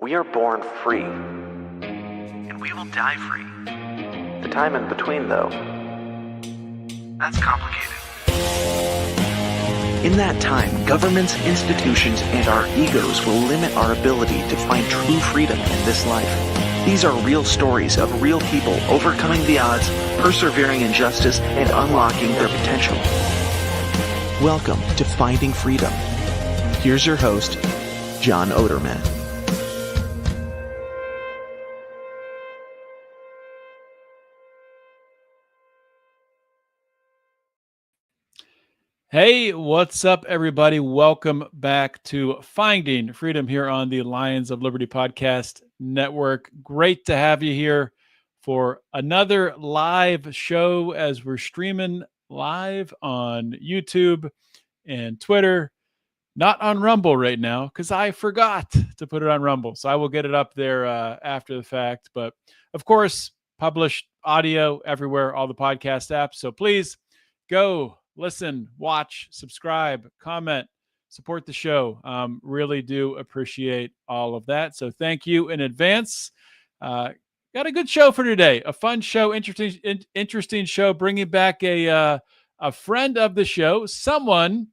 We are born free, and we will die free. The time in between, though, that's complicated. In that time, governments, institutions, and our egos will limit our ability to find true freedom in this life. These are real stories of real people overcoming the odds, persevering in justice, and unlocking their potential. Welcome to Finding Freedom. Here's your host, John Oderman. Hey, what's up, everybody? Welcome back to Finding Freedom here on the Lions of Liberty Podcast Network. Great to have you here for another live show as we're streaming live on YouTube and Twitter. Not on Rumble right now because I forgot to put it on Rumble. So I will get it up there after the fact. But of course, published audio everywhere, all the podcast apps. So please go listen, watch, subscribe, comment, support the show. Really do appreciate all of that. So thank you in advance. Got a good show for today. A fun show, interesting show, bringing back a friend of the show, someone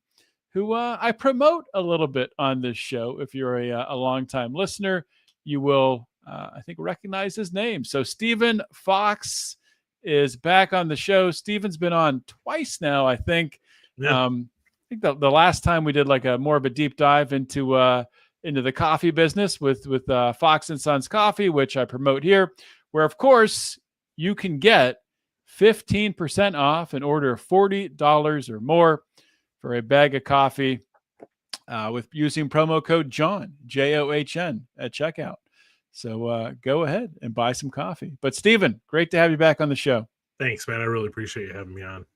who I promote a little bit on this show. If you're a longtime listener, you will, I think, recognize his name. So Stephen Fox is back on the show. Stephen's been on twice now, I think. Yeah. I think the last time we did like a more of a deep dive into the coffee business with Fox and Sons Coffee, which I promote here, where of course you can get 15% off and order $40 or more for a bag of coffee with using promo code John, JOHN, at checkout. So go ahead and buy some coffee. But Stephen, great to have you back on the show. Thanks, man. I really appreciate you having me on.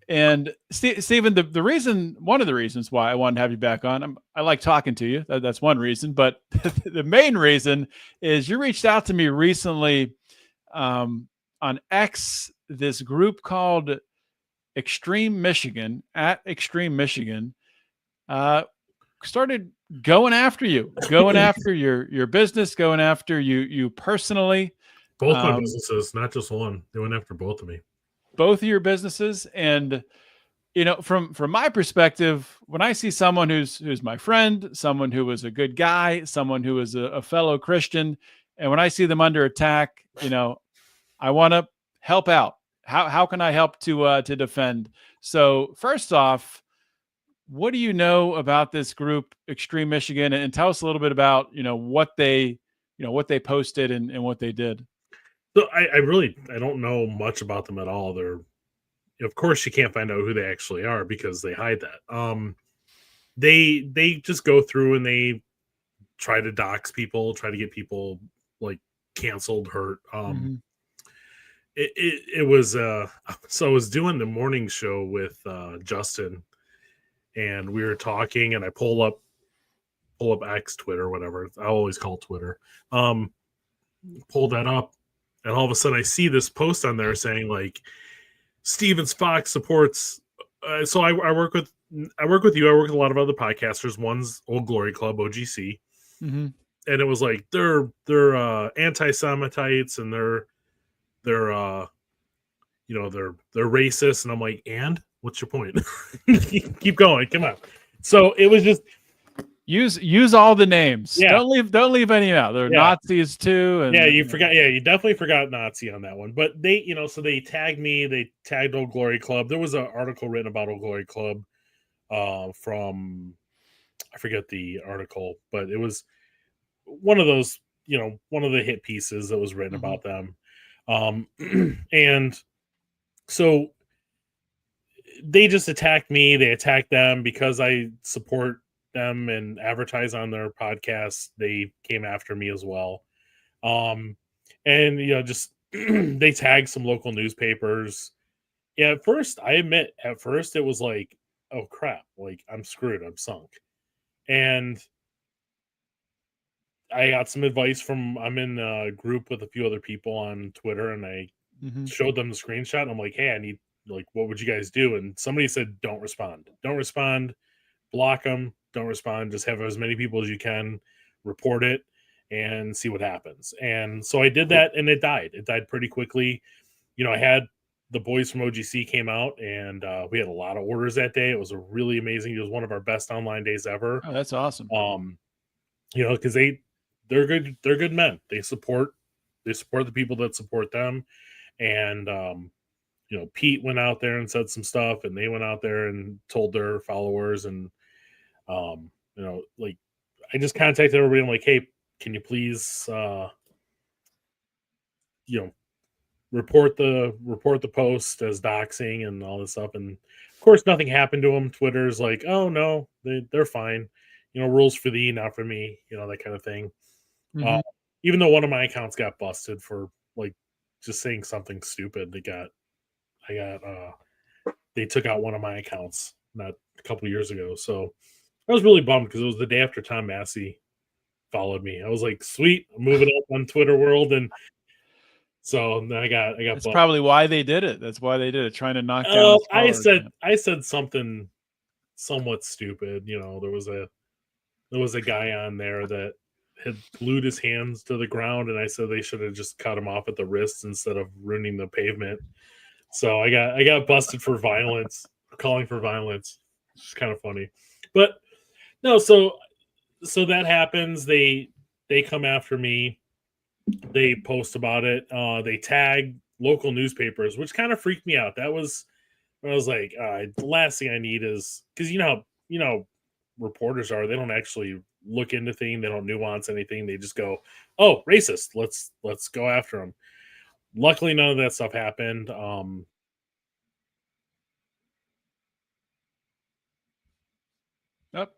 And Stephen, one of the reasons why I wanted to have you back on, I like talking to you. That's one reason. But the main reason is you reached out to me recently on X, this group called Extreme Michigan, at Extreme Michigan, started going after you, going after your business, going after you personally. Both my businesses, not just one. They went after both of me. Both of your businesses. And, you know, from my perspective, when I see someone who's my friend, someone who was a good guy, someone who is a fellow Christian, and when I see them under attack, you know, I want to help out. How can I help to defend? So first off, what do you know about this group, Extreme Michigan, and tell us a little bit about, what they posted and what they did. So I don't know much about them at all. They're, of course, you can't find out who they actually are because they hide that. They just go through and they try to dox people, try to get people like canceled, hurt. It was so I was doing the morning show with Justin, and we were talking, and I pull up X, Twitter, whatever. I always call Twitter. Pull that up, and all of a sudden I see this post on there saying like Stephen Fox supports. So I work with you. I work with a lot of other podcasters. One's Old Glory Club, OGC, and it was like they're anti-Semitites and they're racist, and I'm like, and what's your point? Keep going, come on. So it was just use all the names. Yeah. Don't leave any out. They're Nazis too. And you forgot. Yeah, you definitely forgot Nazi on that one. But they, so they tagged me. They tagged Old Glory Club. There was an article written about Old Glory Club from, I forget the article, but it was one of those, one of the hit pieces that was written about them. And so they just attacked me. They attacked them because I support them and advertise on their podcast. They came after me as well. And just they tagged some local newspapers. Yeah, at first it was like, oh crap, like I'm screwed, I'm sunk. And I got some advice I'm in a group with a few other people on Twitter, and I showed them the screenshot. And I'm like, hey, I need, like, what would you guys do? And somebody said, don't respond, block them, don't respond. Just have as many people as you can report it. and see what happens. And so I did that, and it died. It died pretty quickly. I had the boys from OGC came out, and we had a lot of orders that day. It was a really amazing. It was one of our best online days ever. Oh, that's awesome. Because they're good men. They support the people that support them. And Pete went out there and said some stuff, and they went out there and told their followers, and like I just contacted everybody. I'm like, hey, can you please report the post as doxing and all this stuff. And of course nothing happened to them. Twitter's like, oh no, they're fine. Rules for thee, not for me, that kind of thing. Mm-hmm. Even though one of my accounts got busted for like just saying something stupid, they took out one of my accounts not a couple years ago. So I was really bummed because it was the day after Tom Massey followed me. I was like, sweet, I'm moving up on Twitter world. And so then I got That's probably why they did it. That's why they did it, trying to knock down. Oh, I said something somewhat stupid. There was a guy on there that had glued his hands to the ground, and I said they should have just cut him off at the wrists instead of ruining the pavement. So I got busted for violence, calling for violence. It's kind of funny, but no. So that happens. They come after me. They post about it. They tag local newspapers, which kind of freaked me out. That was when I was like, the last thing I need is, because reporters are, they don't actually look into things, they don't nuance anything, they just go, oh, racist, let's go after them. Luckily none of that stuff happened.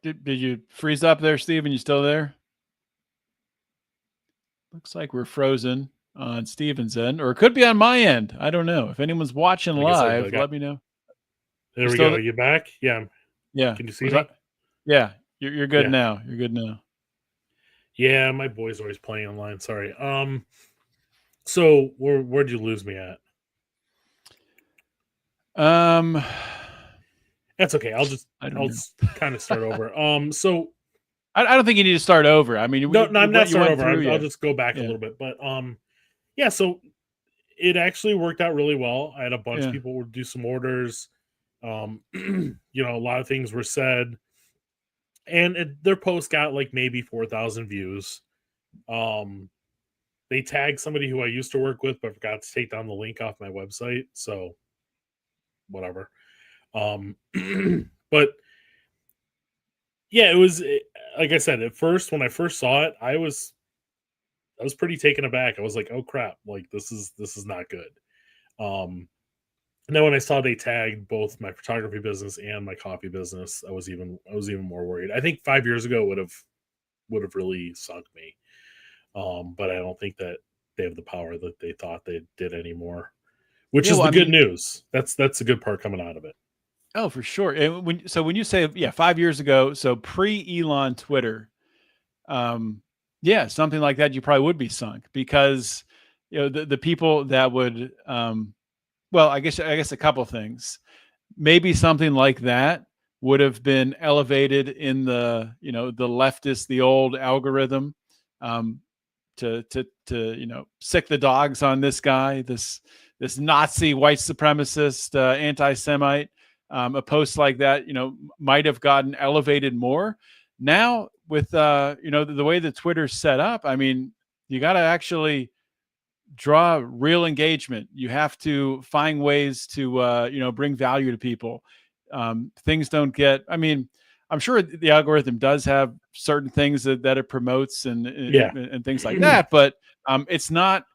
Did you freeze up there, Steven? You still there? Looks like we're frozen on Steven's end, or it could be on my end. I don't know. If anyone's watching live, let me know. There we go. You back? Yeah. Yeah. Can you see me? Yeah. You're good now. You're good now. Yeah, my boy's always playing online. Sorry. So where'd you lose me at? That's okay. I'll kind of start over. So I don't think you need to start over. I mean, no, I'm not starting over. I'll just go back a little bit. But so it actually worked out really well. I had a bunch of people would do some orders. A lot of things were said, and their post got like maybe 4,000 views. They tagged somebody who I used to work with, but forgot to take down the link off my website. So whatever. But yeah, it was, like I said, at first, when I first saw it, I was pretty taken aback. I was like, oh crap, like this is not good. And then when I saw they tagged both my photography business and my coffee business, I was even more worried. I think 5 years ago would have really sunk me. But I don't think that they have the power that they thought they did anymore, which is the good news. That's the good part coming out of it. Oh, for sure. And when you say 5 years ago, so pre-Elon Twitter, something like that, you probably would be sunk, because the people that would I guess a couple things. Maybe something like that would have been elevated in the the leftist, the old algorithm, to sick the dogs on this guy, this Nazi white supremacist anti-Semite. A post like that, might have gotten elevated more. Now with the way that Twitter's set up, I mean, you got to actually draw real engagement. You have to find ways to bring value to people. Things don't get, I mean, I'm sure the algorithm does have certain things that it promotes and things like that, but it's not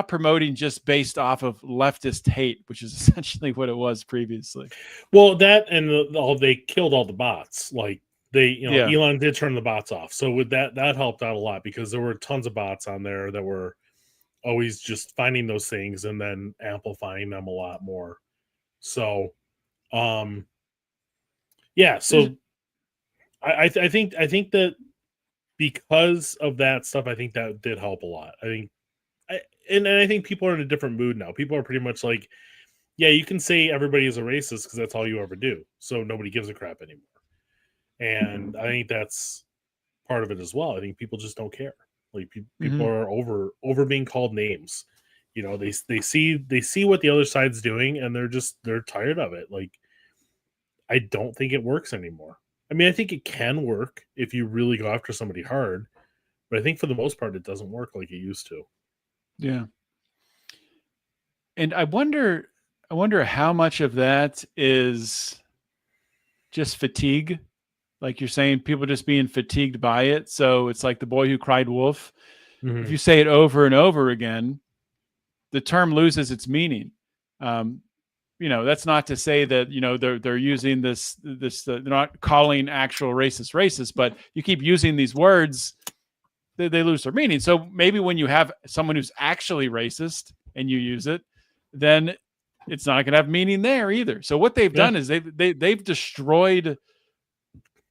promoting just based off of leftist hate, which is essentially what it was previously. Well, that and they killed all the bots. Like Elon did turn the bots off. So with that helped out a lot, because there were tons of bots on there that were always just finding those things and then amplifying them a lot more. So, so I think that because of that stuff, I think that did help a lot. I think people are in a different mood now. People are pretty much like, yeah, you can say everybody is a racist because that's all you ever do. So nobody gives a crap anymore. And I think that's part of it as well. I think people just don't care. Like people Mhm. are over being called names. You know, they see what the other side's doing, and they're tired of it. Like, I don't think it works anymore. I mean, I think it can work if you really go after somebody hard, but I think for the most part, it doesn't work like it used to. Yeah. And I wonder how much of that is just fatigue. Like you're saying, people just being fatigued by it. So it's like the boy who cried wolf. If Mm-hmm. you say it over and over again, the term loses its meaning. Um, that's not to say that they're using this they're not calling actual racist, but you keep using these words, they lose their meaning. So maybe when you have someone who's actually racist and you use it, then it's not going to have meaning there either. So what they've Yeah, done is they've destroyed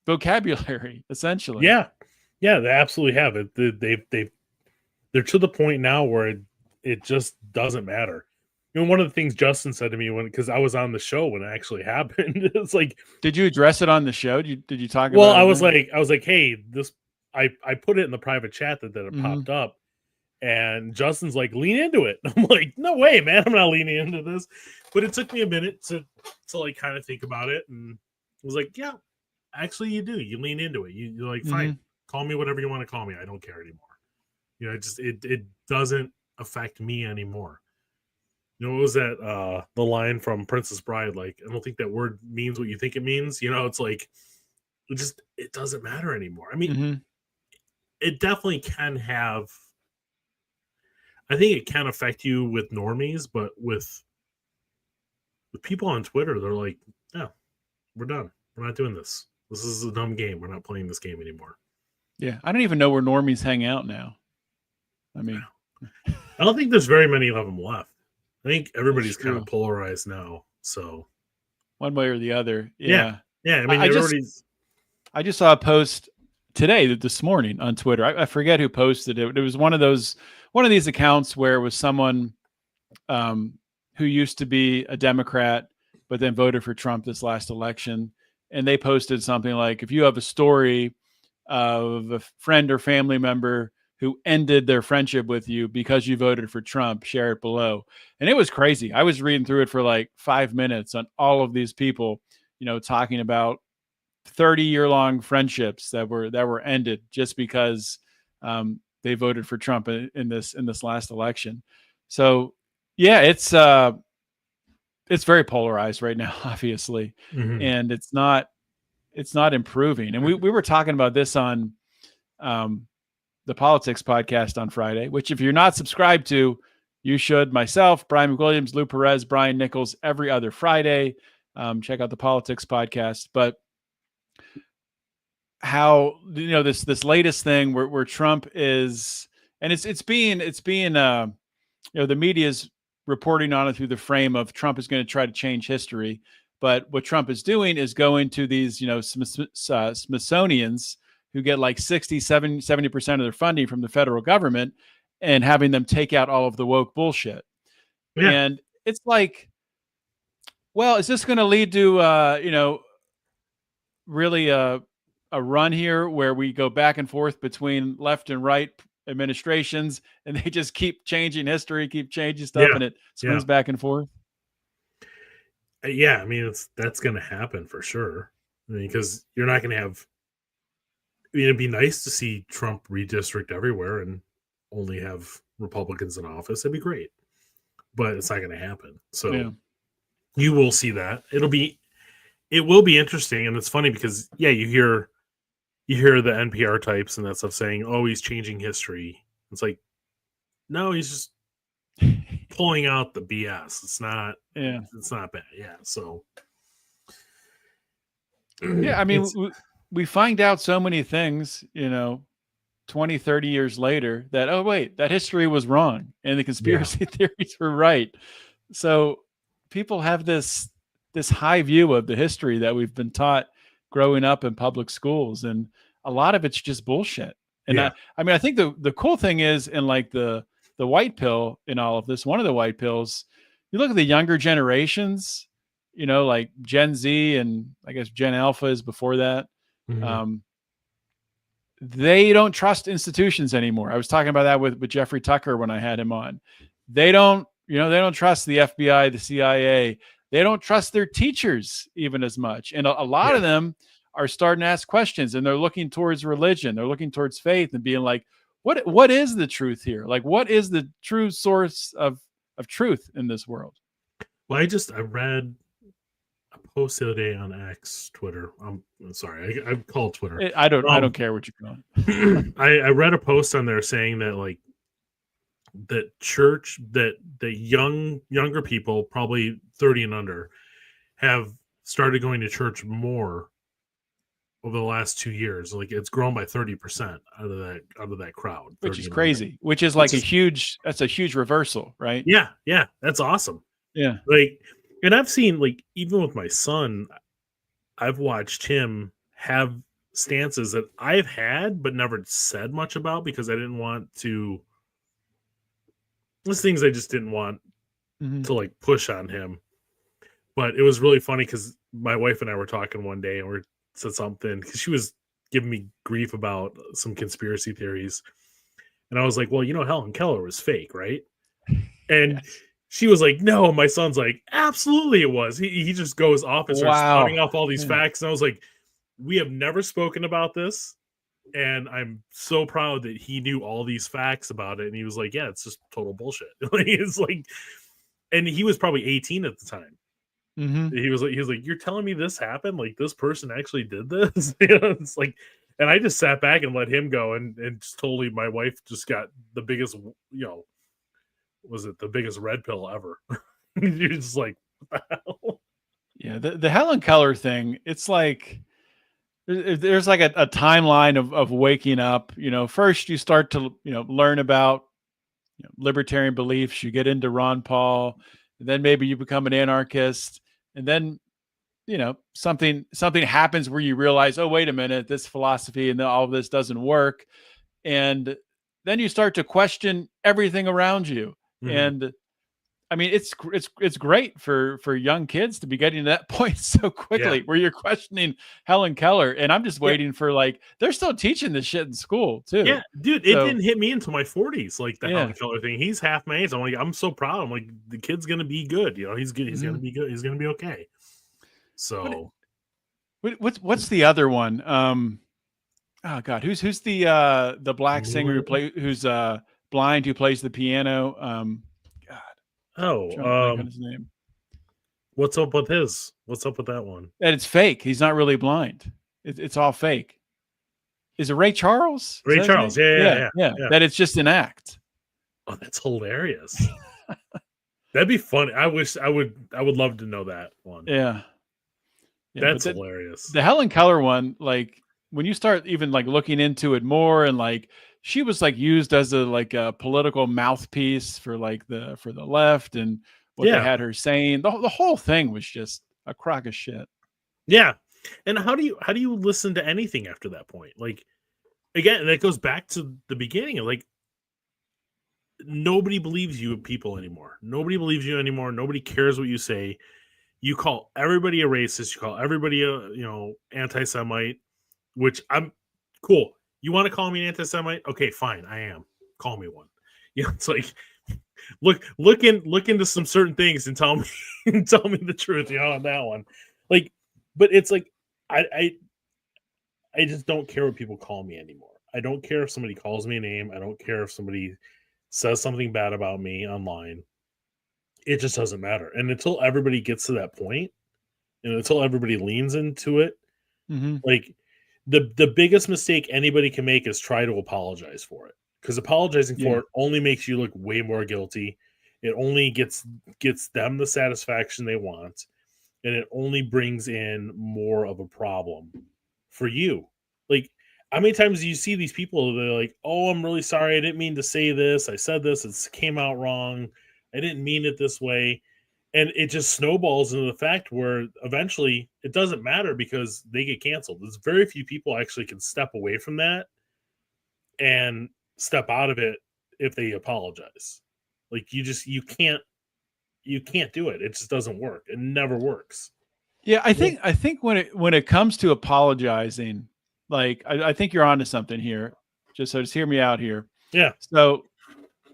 vocabulary essentially. yeah, yeah. They absolutely have it. They're to the point now where it just doesn't matter. You know, one of the things Justin said to me because I was on the show when it actually happened, it's like, Did you address it on the show? Did you talk well, about it then? I was like, hey, this, I put it in the private chat that it Mm-hmm. popped up, and Justin's like, lean into it. I'm like, no way, man, I'm not leaning into this. But it took me a minute to like kind of think about it, and I was like, yeah, actually, you do. You lean into it. You're like, fine, call me whatever you want to call me. I don't care anymore. You know, it doesn't affect me anymore. You know, what was that the line from Princess Bride? Like, I don't think that word means what you think it means. You know, it's like it doesn't matter anymore. I mean, Mm-hmm. it definitely can have. I think it can affect you with normies, but with people on Twitter, they're like, "Yeah, we're done. We're not doing this. This is a dumb game. We're not playing this game anymore." Yeah, I don't even know where normies hang out now. I mean, I don't think there's very many of them left. I think that's everybody's kind of true. polarized now. So One way or the other. yeah, Yeah. yeah. I mean, I just everybody's I just saw a post today, this morning on Twitter. I forget who posted it. It was one of these accounts where it was someone who used to be a Democrat, but then voted for Trump this last election. And they posted something like, if you have a story of a friend or family member who ended their friendship with you because you voted for Trump, share it below. And it was crazy. I was reading through it for like 5 minutes on all of these people, talking about 30-year-long friendships that were ended just because they voted for Trump in this last election. So yeah, it's very polarized right now, obviously, mm-hmm. and it's not improving. And we were talking about this on the Politics podcast on Friday, which if you're not subscribed to, you should. Myself, Brian McWilliams, Lou Perez, Brian Nichols, every other Friday. Check out the Politics podcast. But how this latest thing where Trump is, and it's being the media's reporting on it through the frame of Trump is going to try to change history, but what Trump is doing is going to these Smithsonians who get like 70% of their funding from the federal government and having them take out all of the woke bullshit. Yeah, And it's like, well, is this going to lead to really a run here where we go back and forth between left and right administrations and they just keep changing history, keep changing stuff, yeah, and it yeah, swings back and forth? yeah. I mean, that's going to happen for sure. I mean, because you're not going to have. I mean, it'd be nice to see Trump redistrict everywhere and only have Republicans in office. It'd be great, but it's not going to happen. Yeah. So you will see that. It will be interesting, and it's funny because you hear the NPR types and that stuff saying, "Oh, he's changing history." It's like, no, he's just pulling out the BS. It's not. Yeah. It's not bad. Yeah. So Yeah. I mean, we find out so many things, 20, 30 years later that, oh, wait, that history was wrong and the conspiracy theories were right. So people have this high view of the history that we've been taught growing up in public schools. And a lot of it's just bullshit. And yeah, I think the cool thing is, in like the white pill in all of this, one of the white pills, you look at the younger generations, like Gen Z, and I guess Gen Alpha is before that. mm-hmm. they don't trust institutions anymore. I was talking about that with Jeffrey Tucker when I had him on. They don't trust the FBI, the CIA. They don't trust their teachers even as much. And a lot of them are starting to ask questions, and they're looking towards religion. They're looking towards faith and being like, what is the truth here? Like, what is the true source of truth in this world? Well, I read a post the other day on X, Twitter. I'm sorry, I call it Twitter. I don't care what you call it. I read a post on there saying that like that church that younger people, probably 30 and under, have started going to church more over the last 2 years. Like it's grown by 30% out of that crowd, which is crazy. Which is like that's a huge reversal, right? Yeah, that's awesome. Yeah, like, and I've seen, like, even with my son, I've watched him have stances that I've had but never said much about because I didn't want to. There's things I just didn't want to like push on him. But it was really funny because my wife and I were talking one day and we said something because she was giving me grief about some conspiracy theories. And I was like, well, Helen Keller was fake, right? And she was like, no. My son's like, absolutely it was. He just goes off and starts spouting off all these facts. And I was like, we have never spoken about this. And I'm so proud that he knew all these facts about it. And he was like, yeah, it's just total bullshit. It's like, and he was probably 18 at the time. He was like, you're telling me this happened? Like this person actually did this? It's like, and I just sat back and let him go. And just totally, my wife just got the biggest, was it the biggest red pill ever? You're just like, what the hell? Yeah. The Helen Keller thing, it's like, there's like a timeline of waking up. First you start to learn about libertarian beliefs. You get into Ron Paul, and then maybe you become an anarchist, and then something happens where you realize, oh, wait a minute, this philosophy and all of this doesn't work, and then you start to question everything around you. And I mean, it's great for young kids to be getting to that point so quickly where you're questioning Helen Keller. And I'm just waiting for, like, they're still teaching this shit in school too. Yeah, dude, it didn't hit me until my 40s, like the Helen Keller thing. He's half my age. I'm so proud. I'm like, the kid's gonna be good. He's good. He's gonna be good. He's gonna be okay. So, what's the other one? Oh God, who's the black singer who's blind, who plays the piano? His name. What's up with that one? And it's fake. He's not really blind. It's all fake. Is it Ray Charles? Ray Charles. Yeah. That it's just an act. Oh, that's hilarious. That'd be funny. I would love to know that one. Yeah. That's hilarious. The Helen Keller one, like when you start even like looking into it more, and like she was like used as a political mouthpiece for the left, and what they had her saying. The whole thing was just a crock of shit. Yeah. And how do you listen to anything after that point? Like, again, that goes back to the beginning. Like, nobody believes you people anymore. Nobody believes you anymore. Nobody cares what you say. You call everybody a racist. You call everybody a anti-Semite, which I'm cool. You want to call me an anti-Semite? Okay, fine. I am. Call me one. It's like, look into some certain things and tell me the truth. On that one. Like, but it's like I just don't care what people call me anymore. I don't care if somebody calls me a name. I don't care if somebody says something bad about me online. It just doesn't matter. And until everybody gets to that point, and until everybody leans into it, like the biggest mistake anybody can make is try to apologize for it. Because apologizing for it only makes you look way more guilty. It only gets them the satisfaction they want. And it only brings in more of a problem for you. Like, how many times do you see these people, they're like, oh, I'm really sorry. I didn't mean to say this. I said this. It came out wrong. I didn't mean it this way. And it just snowballs into the fact where eventually it doesn't matter because they get canceled. There's very few people actually can step away from that and step out of it if they apologize. Like, you can't do it. It just doesn't work. It never works. Yeah, I think when it comes to apologizing, like I think you're onto something here. Just hear me out here. Yeah. So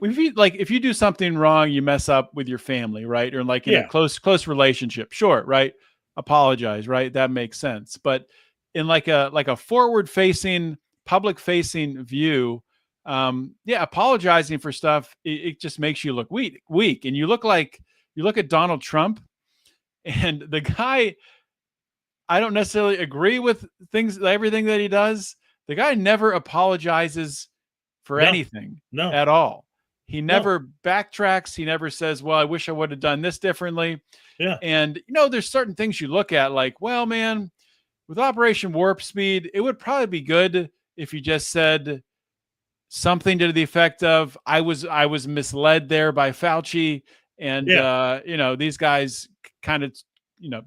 if you do something wrong, you mess up with your family, right? Or like in a Yeah. close relationship, sure, right? Apologize, right? That makes sense. But in like a forward facing, public facing view, apologizing for stuff, it just makes you look weak. And you look at Donald Trump, and the guy, I don't necessarily agree with everything that he does. The guy never apologizes for No. anything No. at all. He No. never backtracks. He never says, well, I wish I would have done this differently. Yeah. And, there's certain things you look at like, well, man, with Operation Warp Speed, it would probably be good if you just said something to the effect of, I was misled there by Fauci. And, these guys kind of,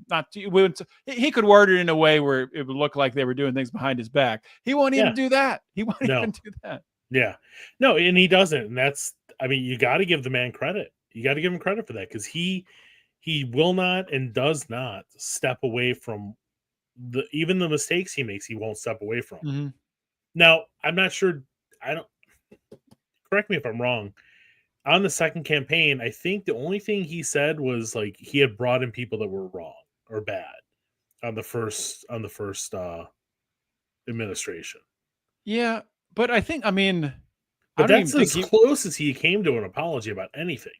not he could word it in a way where it would look like they were doing things behind his back. He won't even do that. He won't even do that. Yeah. No, and he doesn't. And you got to give the man credit. You got to give him credit for that, because he will not and does not step away from even the mistakes he makes. He won't step away from. Mm-hmm. Now, I'm not sure. Correct me if I'm wrong. On the second campaign, I think the only thing he said was like he had brought in people that were wrong or bad on the first administration. Yeah, but I think, but that's as close as he came to an apology about anything.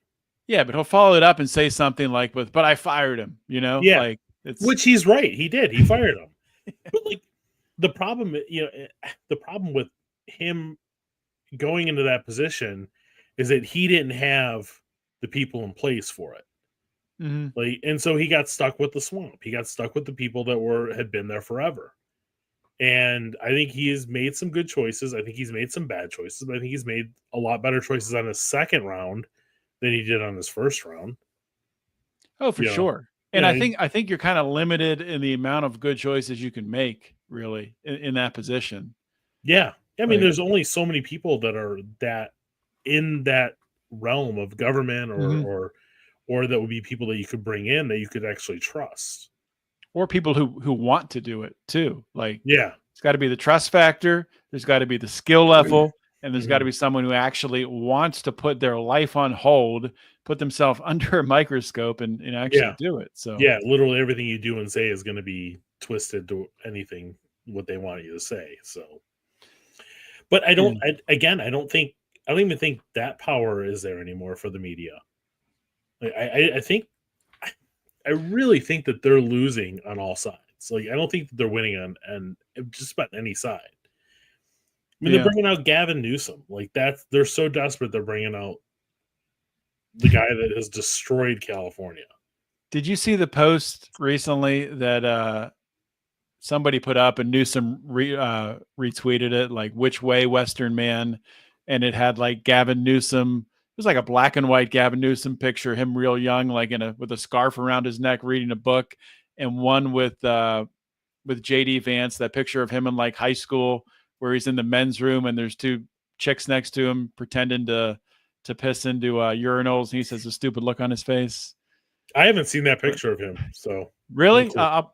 Yeah, but he'll follow it up and say something like but I fired him, Yeah, like which he's right. He did. He fired him. But like the problem with him going into that position is that he didn't have the people in place for it. Mm-hmm. And so he got stuck with the swamp. He got stuck with the people that had been there forever. And I think he has made some good choices. I think he's made some bad choices, but I think he's made a lot better choices on his second round than he did on his first round. Oh, for sure. And I think you're kind of limited in the amount of good choices you can make, really, in that position. Yeah. There's only so many people that are in that realm of government or that would be people that you could bring in that you could actually trust. Or people who want to do it too. It's got to be the trust factor. There's got to be the skill level. And there's got to be someone who actually wants to put their life on hold, put themselves under a microscope and actually do it. So literally everything you do and say is going to be twisted to anything what they want you to say. So, but I don't even think that power is there anymore for the media. I really think that they're losing on all sides. I don't think that they're winning on just about any side. They're bringing out Gavin Newsom. They're so desperate they're bringing out the guy that has destroyed California. Did you see the post recently that somebody put up and Newsom retweeted it, like which way Western man, and it had like Gavin Newsom. It was like a black and white Gavin Newsom picture, him real young, like with a scarf around his neck, reading a book, and one with JD Vance, that picture of him in like high school where he's in the men's room and there's two chicks next to him pretending to piss into urinals, and he says a stupid look on his face. I haven't seen that picture of him, so really, I'll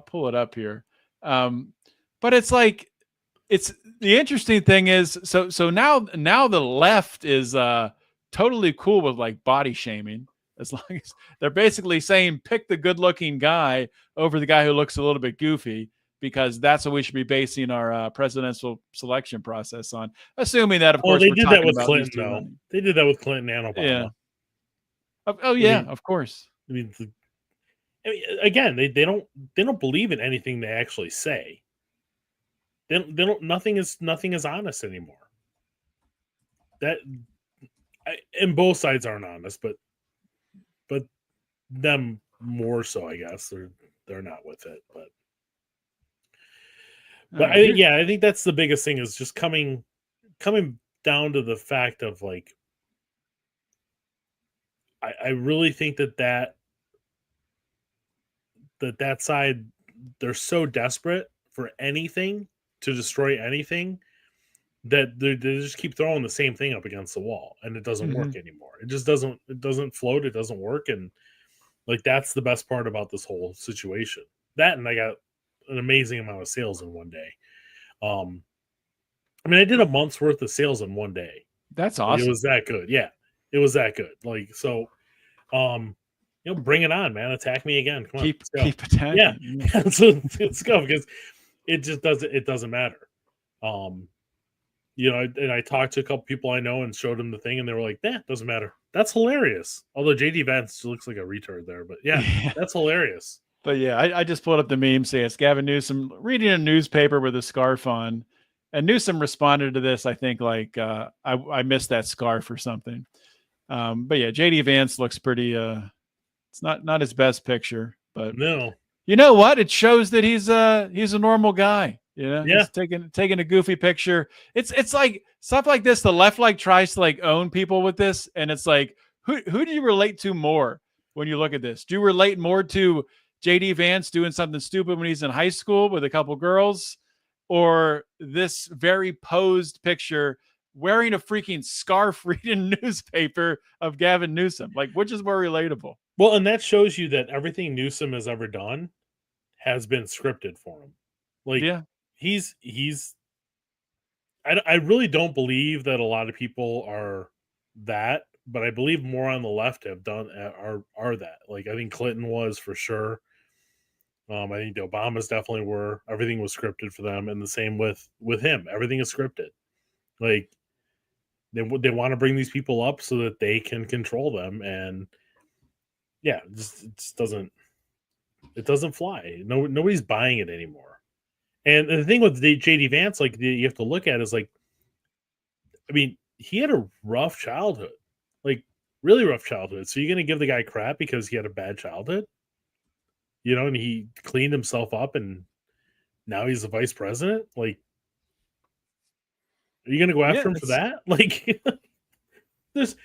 pull it up here. But it's like, it's the interesting thing is, so now the left is totally cool with like body shaming, as long as they're basically saying pick the good looking guy over the guy who looks a little bit goofy, because that's what we should be basing our presidential selection process on. Assuming that, of course, they did that with Clinton, though. They did that with Clinton and Obama. Yeah. Oh yeah, of course. Again, they don't believe in anything they actually say. They don't. Nothing is honest anymore. And both sides aren't honest, but them more so, I guess. They're not with it, but I think that's the biggest thing, is just coming down to the fact of like, I really think that side, they're so desperate for anything to destroy anything that they just keep throwing the same thing up against the wall, and it doesn't work anymore. It just doesn't float. It doesn't work. And like, that's the best part about this whole situation. That, and I got an amazing amount of sales in one day. I mean, I did a month's worth of sales in one day. That's Like, it awesome. was that good. Yeah, it was that good. Like, so, bring it on, man. Attack me again. Come on, let's go. Keep Yeah, attacking. Yeah. so let's go, because it doesn't matter. Um, and I talked to a couple people I know and showed them the thing, and they were like, "That doesn't matter. That's hilarious." Although JD Vance looks like a retard there, but yeah, Yeah. that's hilarious. But yeah, I just pulled up the meme saying it's Gavin Newsom reading a newspaper with a scarf on. And Newsom responded to this, I think, like, I missed that scarf or something. But yeah, JD Vance looks pretty, it's not his best picture, but No, you know what? It shows that he's a normal guy. You know, yeah, he's taking a goofy picture. It's like stuff like this. The left like tries to like own people with this, and it's like, who do you relate to more when you look at this? Do you relate more to JD Vance doing something stupid when he's in high school with a couple girls, or this very posed picture wearing a freaking scarf reading newspaper of Gavin Newsom? Like, which is more relatable? well, and that shows you that everything Newsom has ever done has been scripted for him. Like, Yeah. he's. I really don't believe that a lot of people are that, but I believe more on the left have done are that. Like, I think Clinton was for sure. I think the Obamas definitely were. Everything was scripted for them, and the same with him. Everything is scripted. Like, they want to bring these people up so that they can control them, and yeah, it just doesn't fly. No, nobody's buying it anymore. And the thing with JD Vance, like, you have to look at is like, I mean, he had a rough childhood, like really rough childhood. So you're gonna give the guy crap because he had a bad childhood, and he cleaned himself up, and now he's the vice president. Like, are you gonna go Yeah, after him for that? Like, there's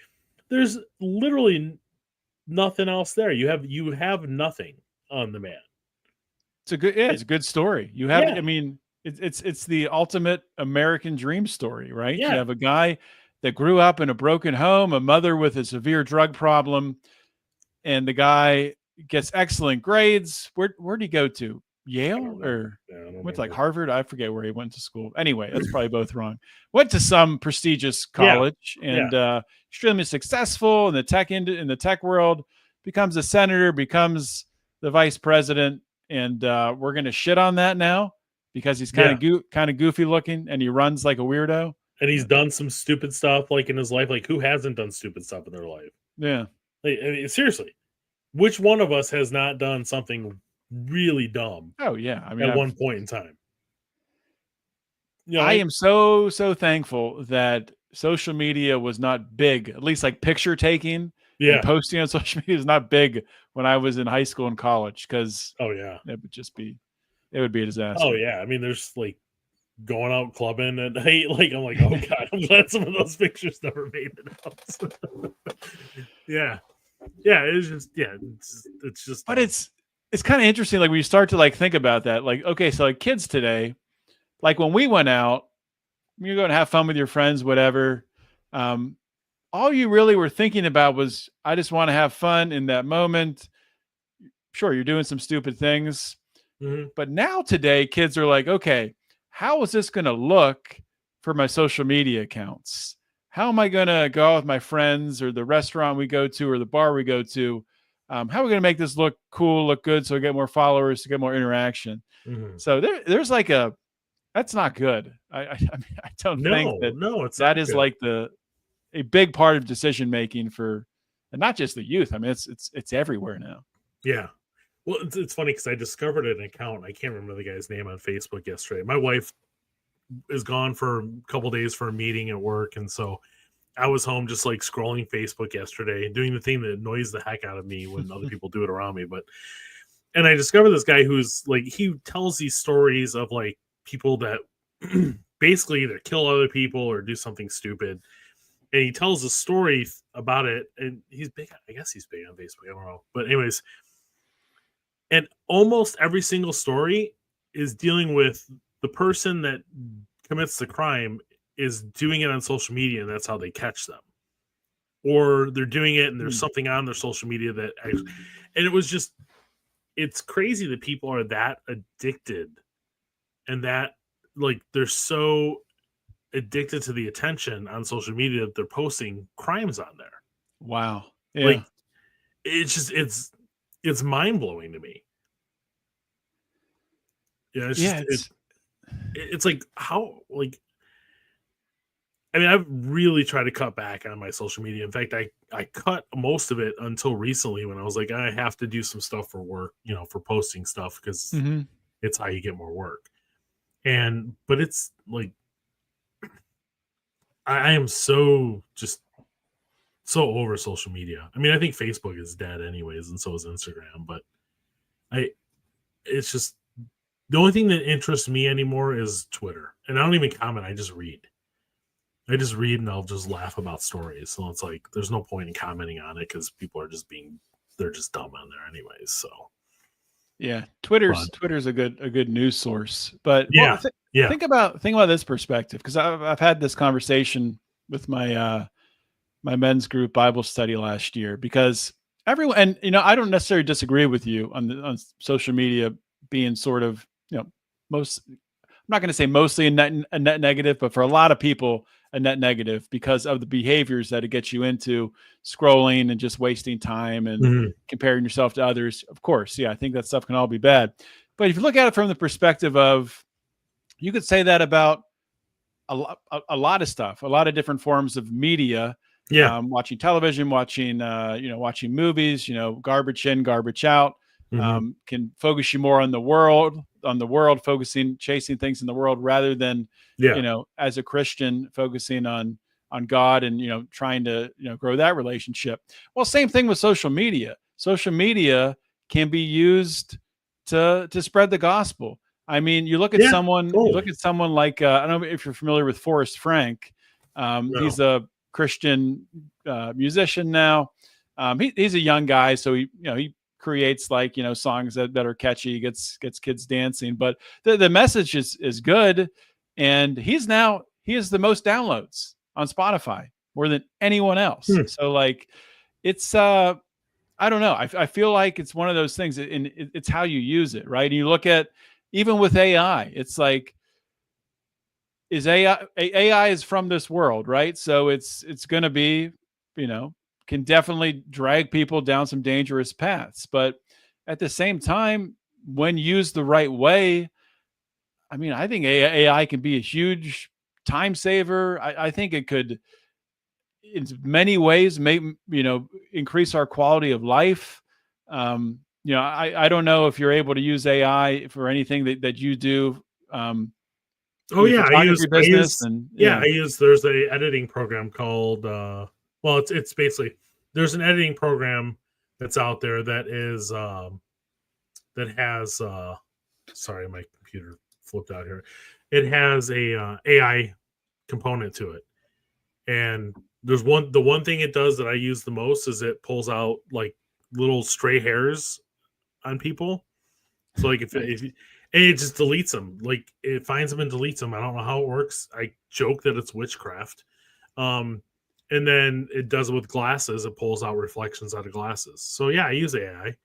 there's literally nothing else there. You have nothing on the man. it's a good story. You have, Yeah, I mean, it's the ultimate American dream story, right? You yeah, have a guy that grew up in a broken home, a mother with a severe drug problem, and the guy gets excellent grades. Where'd he go to? I don't Yale, remember. or Yeah, I don't went to like remember. Harvard? I forget where he went to school. Anyway, that's probably both wrong. Went to some prestigious Yeah, college, yeah. and extremely successful in the tech world. Becomes a senator, becomes the vice president, and we're gonna shit on that now because he's Yeah, kind of goofy looking and he runs like a weirdo. and he's done some stupid stuff, like, in his life. Like, who hasn't done stupid stuff in their life? Yeah. Like, I mean, seriously, which one of us has not done something really dumb Oh yeah. I mean, at one point in time? I am so thankful that social media was not big, at least like picture taking and Yeah. posting on social media is not big when I was in high school and college, because Oh yeah. it would be a Oh disaster. yeah. I mean, there's like going out clubbing at night. Like, I'm like, oh god, I'm glad some of those pictures never made it out. Yeah. Yeah. It's just. But it's kind of interesting, like when you start to like think about that, like, okay, so like kids today, like when we went out, you're going to have fun with your friends, whatever. Um, all you really were thinking about was, I just want to have fun in that moment. Sure, you're doing some stupid things, Mhm. but now today, kids are like, okay, how is this going to look for my social media accounts? How am I going to go out with my friends, or the restaurant we go to, or the bar we go to? How are we going to make this look cool, look good, so we get more followers, to get more interaction? Mhm. So there's like that's not good. I mean, I don't think No, that no, it's that not is good. like a big part of decision making for, and not just the youth. I mean, it's everywhere now. Yeah. Well, it's funny because I discovered an account. I can't remember the guy's name on Facebook yesterday. My wife is gone for a couple days for a meeting at work, and so I was home just like scrolling Facebook yesterday, doing the thing that annoys the heck out of me when other people do it around me. And I discovered this guy who's like, he tells these stories of like people that basically either kill other people or do something stupid. And he tells a story about it, and he's big. I guess he's big on Facebook. I don't know, but anyways, and almost every single story is dealing with the person that commits the crime is doing it on social media, and that's how they catch them, or they're doing it and there's something on their social media that actually, and it's crazy that people are that addicted and that like they're so addicted to the attention on social media that they're posting crimes on there. Wow. Yeah. Like it's just it's mind blowing to me. Yeah, it's Yeah. just it's like how like I mean, I've really tried to cut back on my social media. In fact, I cut most of it until recently when I was like, I have to do some stuff for work, for posting stuff because hmm it's how you get more work. But it's like I am so just so over social media. I mean, I think Facebook is dead anyways, and so is Instagram. But I, it's just the only thing that interests me anymore is Twitter, and I don't even comment. I just read. I just read and I'll just laugh about stories. So it's like there's no point in commenting on it because people are just they're just dumb on there anyways. So yeah, Twitter's a good news source. But yeah, yeah, think about this perspective, because I've had this conversation with my my men's group Bible study last year, because everyone, and I don't necessarily disagree with you on social media being sort of most, I'm not going to say mostly a net negative, but for a lot of people a net negative because of the behaviors that it gets you into, scrolling and just wasting time and comparing yourself to others. Of course, yeah, I think that stuff can all be bad. But if you look at it from the perspective of, you could say that about a lot of stuff, a lot of different forms of media. yeah. Watching television, watching watching movies, garbage in, garbage out. Can focus you more on the world, chasing things in the world, rather than as a Christian focusing on God and trying to grow that relationship. Well, same thing with social media. Social media can be used to spread the gospel. I mean, you look at someone, like I don't know if you're familiar with Forrest Frank. No. He's a Christian musician now. He's a young guy, so he creates songs that are catchy, gets kids dancing, but the message is good, and he has the most downloads on Spotify, more than anyone else. So it's I don't know, I feel like it's one of those things, and it's how you use it, right? And you look at, even with AI, it's like, is AI is from this world, right? So it's going to be, can definitely drag people down some dangerous paths. But at the same time, when used the right way, I mean, I think AI can be a huge time saver. I think it could, in many ways, increase our quality of life. I don't know if you're able to use AI for anything that you do. Oh yeah, I use there's a editing program called it's basically, there's an editing program that's out there that is that has sorry, my computer flipped out here. It has a AI component to it. And the one thing it does that I use the most is it pulls out like little stray hairs on people. So like if it just deletes them, like it finds them and deletes them. I don't know how it works. I joke that it's witchcraft. And then it does it with glasses. It pulls out reflections out of glasses. So yeah, I use AI.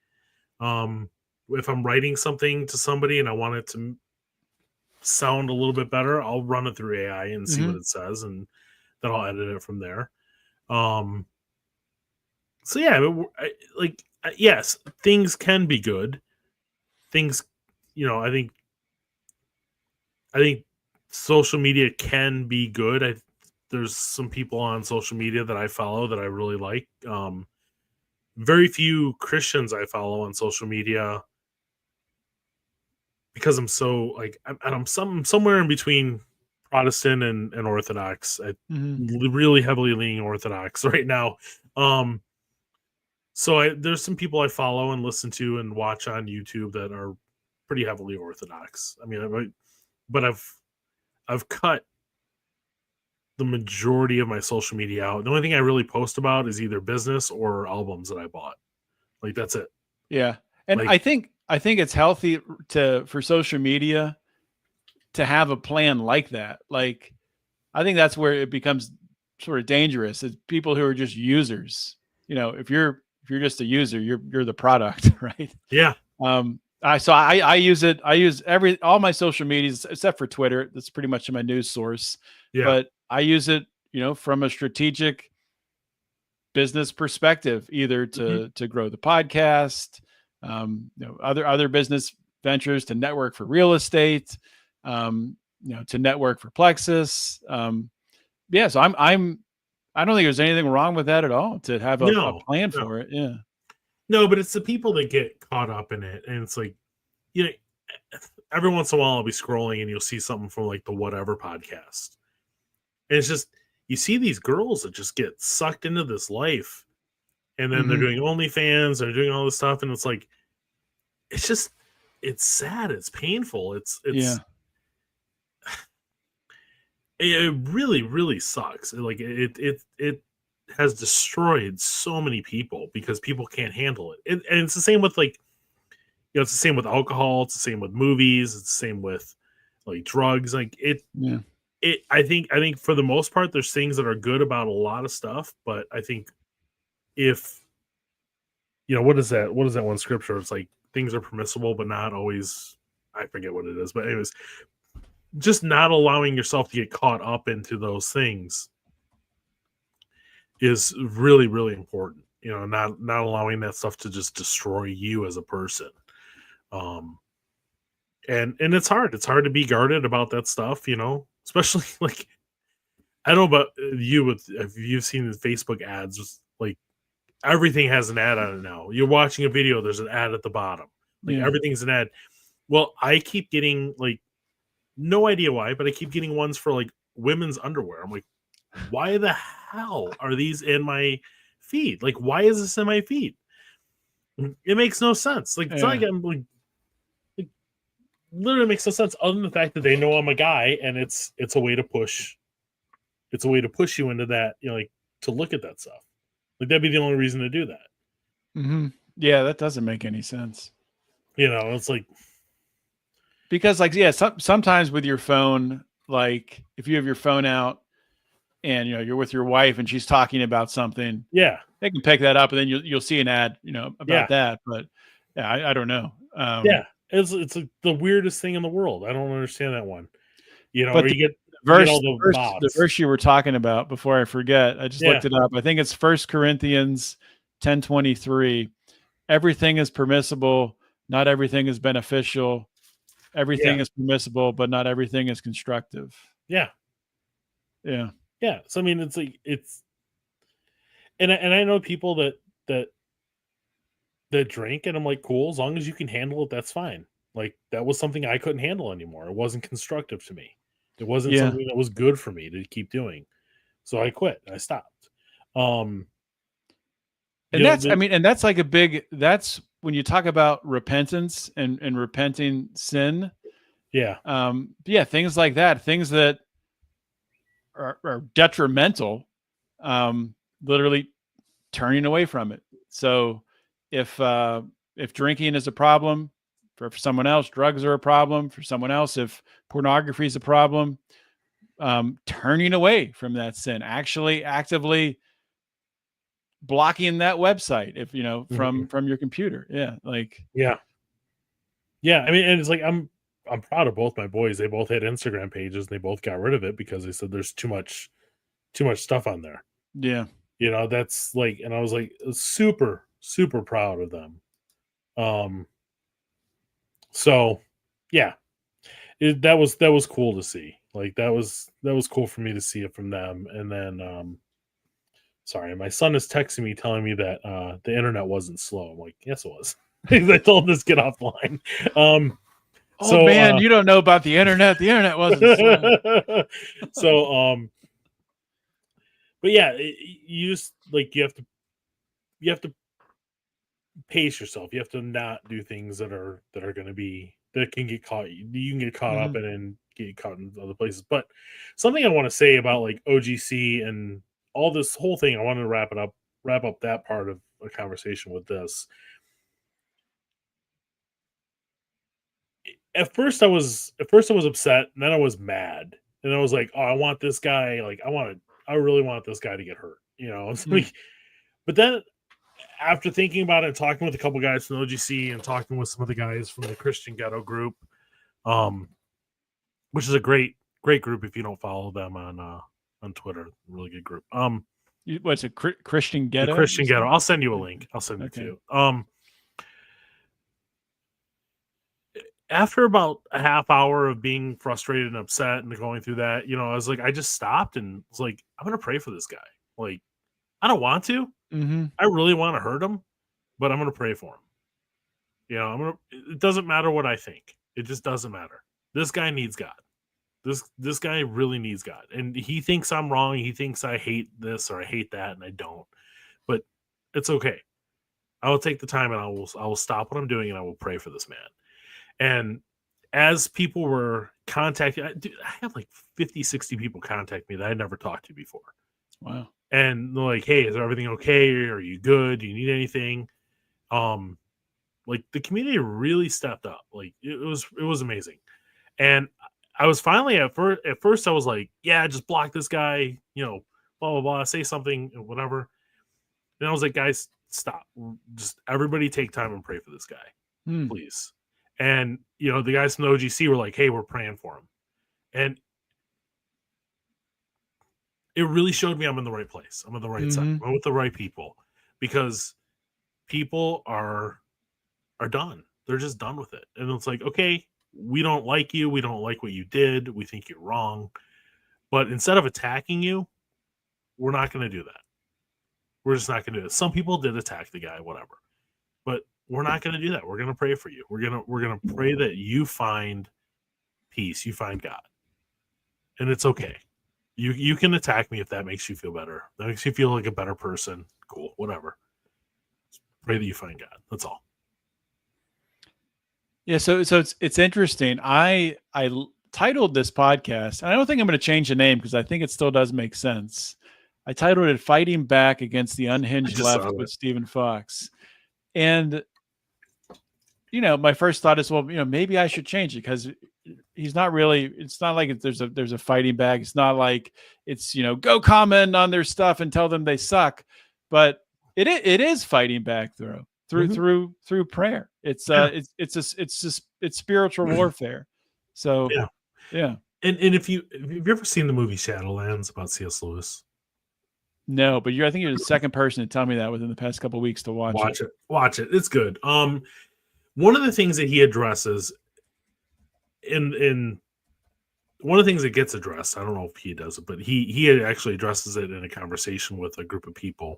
If I'm writing something to somebody and I want it to sound a little bit better, I'll run it through AI and see what it says, and then I'll edit it from there. So yeah, yes, things can be good. Things, I think social media can be good. There's some people on social media that I follow that I really like. Very few Christians I follow on social media, because I'm so I'm somewhere in between Protestant and Orthodox. I'm really heavily leaning Orthodox right now. So there's some people I follow and listen to and watch on YouTube that are pretty heavily Orthodox. I mean, but I've cut the majority of my social media out. The only thing I really post about is either business or albums that I bought. Like that's it. Yeah. And I think it's healthy for social media to have a plan like that. Like, I think that's where it becomes sort of dangerous. It's people who are just users. If you're just a user, you're the product, right? Yeah. I use it. I use all my social medias except for Twitter. That's pretty much my news source. Yeah. But I use it, from a strategic business perspective, either to grow the podcast, other business ventures, to network for real estate, to network for Plexus. So I don't think there's anything wrong with that at all, to have a plan for it. Yeah. No, but it's the people that get caught up in it, and it's like, every once in a while I'll be scrolling and you'll see something from like the Whatever podcast, and it's just, you see these girls that just get sucked into this life, and then they're doing OnlyFans, they're doing all this stuff, and it's like, it's sad, it's painful, Yeah. It really, really sucks. Like it has destroyed so many people because people can't handle it. And it's the same with like, it's the same with alcohol. It's the same with movies. It's the same with like drugs. Like I think for the most part, there's things that are good about a lot of stuff. But I think if, what is that one scripture? It's like, things are permissible, but not always, I forget what it is. But anyways, just not allowing yourself to get caught up into those things is really, really important. Not allowing that stuff to just destroy you as a person. And it's hard. It's hard to be guarded about that stuff, especially like, I don't know about you, if you've seen the Facebook ads, just like everything has an ad on it now. You're watching a video, there's an ad at the bottom. Like everything's an ad. Well, I keep getting like, no idea why, but I keep getting ones for like women's underwear. I'm like, why the hell are these in my feed? Like, why is this in my feed? It makes no sense. Like, it's not like I'm like literally makes no sense, other than the fact that they know I'm a guy, and it's a way to push. It's a way to push you into that, like, to look at that stuff. Like, that'd be the only reason to do that. Mm-hmm. Yeah, that doesn't make any sense. It's like, because like, sometimes with your phone, like if you have your phone out and you're with your wife and she's talking about something, they can pick that up, and then you'll see an ad, about that. But I don't know. It's like the weirdest thing in the world. I don't understand that one. But you get the verse you were talking about, before I forget, I just looked it up. I think it's 1 Corinthians 10:23. Everything is permissible, not everything is beneficial. Everything is permissible, but not everything is constructive. Yeah. So I mean, it's like, and I know people that drink, and I'm like, cool, as long as you can handle it, that's fine. Like, that was something I couldn't handle anymore. It wasn't constructive to me. It wasn't something that was good for me to keep doing. So I quit. I stopped. And that's that's when you talk about repentance and repenting sin. Things like that, things that are detrimental, literally turning away from it. So if drinking is a problem for someone else, drugs are a problem for someone else, if pornography is a problem, turning away from that sin, actually actively blocking that website, if from your computer. I mean, and it's like, I'm proud of both my boys. They both had Instagram pages, and they both got rid of it because they said there's too much stuff on there. That's like, and I was like, super, super proud of them. So that was cool to see. Like, that was cool for me to see it from them. And then sorry, my son is texting me telling me that the internet wasn't slow. I'm like, yes, it was. I told him to get off the line. You don't know about the internet. The internet wasn't slow. So but you just, like, you have to pace yourself. You have to not do things that are going to be, that can get caught. You can get caught up in and get caught in other places. But something I want to say about like OGC and all this whole thing, I wanted to wrap up that part of a conversation with this. At first I was upset, and then I was mad, and I was like, oh, I want this guy. Like, I really want this guy to get hurt. It's like, but then after thinking about it and talking with a couple guys from the OGC and talking with some of the guys from the Christian Ghetto group, which is a great group if you don't follow them on Twitter, really good group. What's it, Christian The Ghetto? Christian Ghetto. I'll send you a link. I'll send it to you. After about a half hour of being frustrated and upset and going through that, I was like, I just stopped and was like, I'm going to pray for this guy. Like, I don't want to. Mm-hmm. I really want to hurt him, but I'm going to pray for him. It doesn't matter what I think. It just doesn't matter. This guy needs God. This guy really needs God. And he thinks I'm wrong. He thinks I hate this or I hate that, and I don't. But it's okay. I will take the time and I will stop what I'm doing and I will pray for this man. And as people were contacting, I had like 50, 60 people contact me that I never talked to before. Wow. And they're like, hey, is everything okay? Are you good? Do you need anything? Like the community really stepped up. Like it was amazing. And I was finally at first I was like, yeah, just block this guy, blah, blah, blah, say something, whatever. And I was like, guys, stop. Just everybody take time and pray for this guy, please. And, the guys from the OGC were like, hey, we're praying for him. And it really showed me I'm in the right place. I'm on the right side. I'm with the right people, because people are done. They're just done with it. And it's like, okay, we don't like you. We don't like what you did. We think you're wrong. But instead of attacking you, we're not going to do that. We're just not going to do it. Some people did attack the guy, whatever. But we're not going to do that. We're going to pray for you. We're going to pray that you find peace, you find God. And it's okay. You can attack me if that makes you feel better. That makes you feel like a better person. Cool, whatever. Just pray that you find God. That's all. Yeah, so it's interesting. I titled this podcast, and I don't think I'm going to change the name because I think it still does make sense. I titled it "Fighting Back Against the Unhinged Left" with Stephen Fox. And my first thought is, well, maybe I should change it, because he's not really. It's not like there's a fighting back. It's not like it's go comment on their stuff and tell them they suck. But it is fighting back through prayer. It's spiritual warfare. So yeah. And have you ever seen the movie Shadowlands about C.S. Lewis? No, but I think you're the second person to tell me that within the past couple of weeks to watch it. Watch it. It's good. One of the things that he addresses in one of the things that gets addressed, I don't know if he does it, but he actually addresses it in a conversation with a group of people.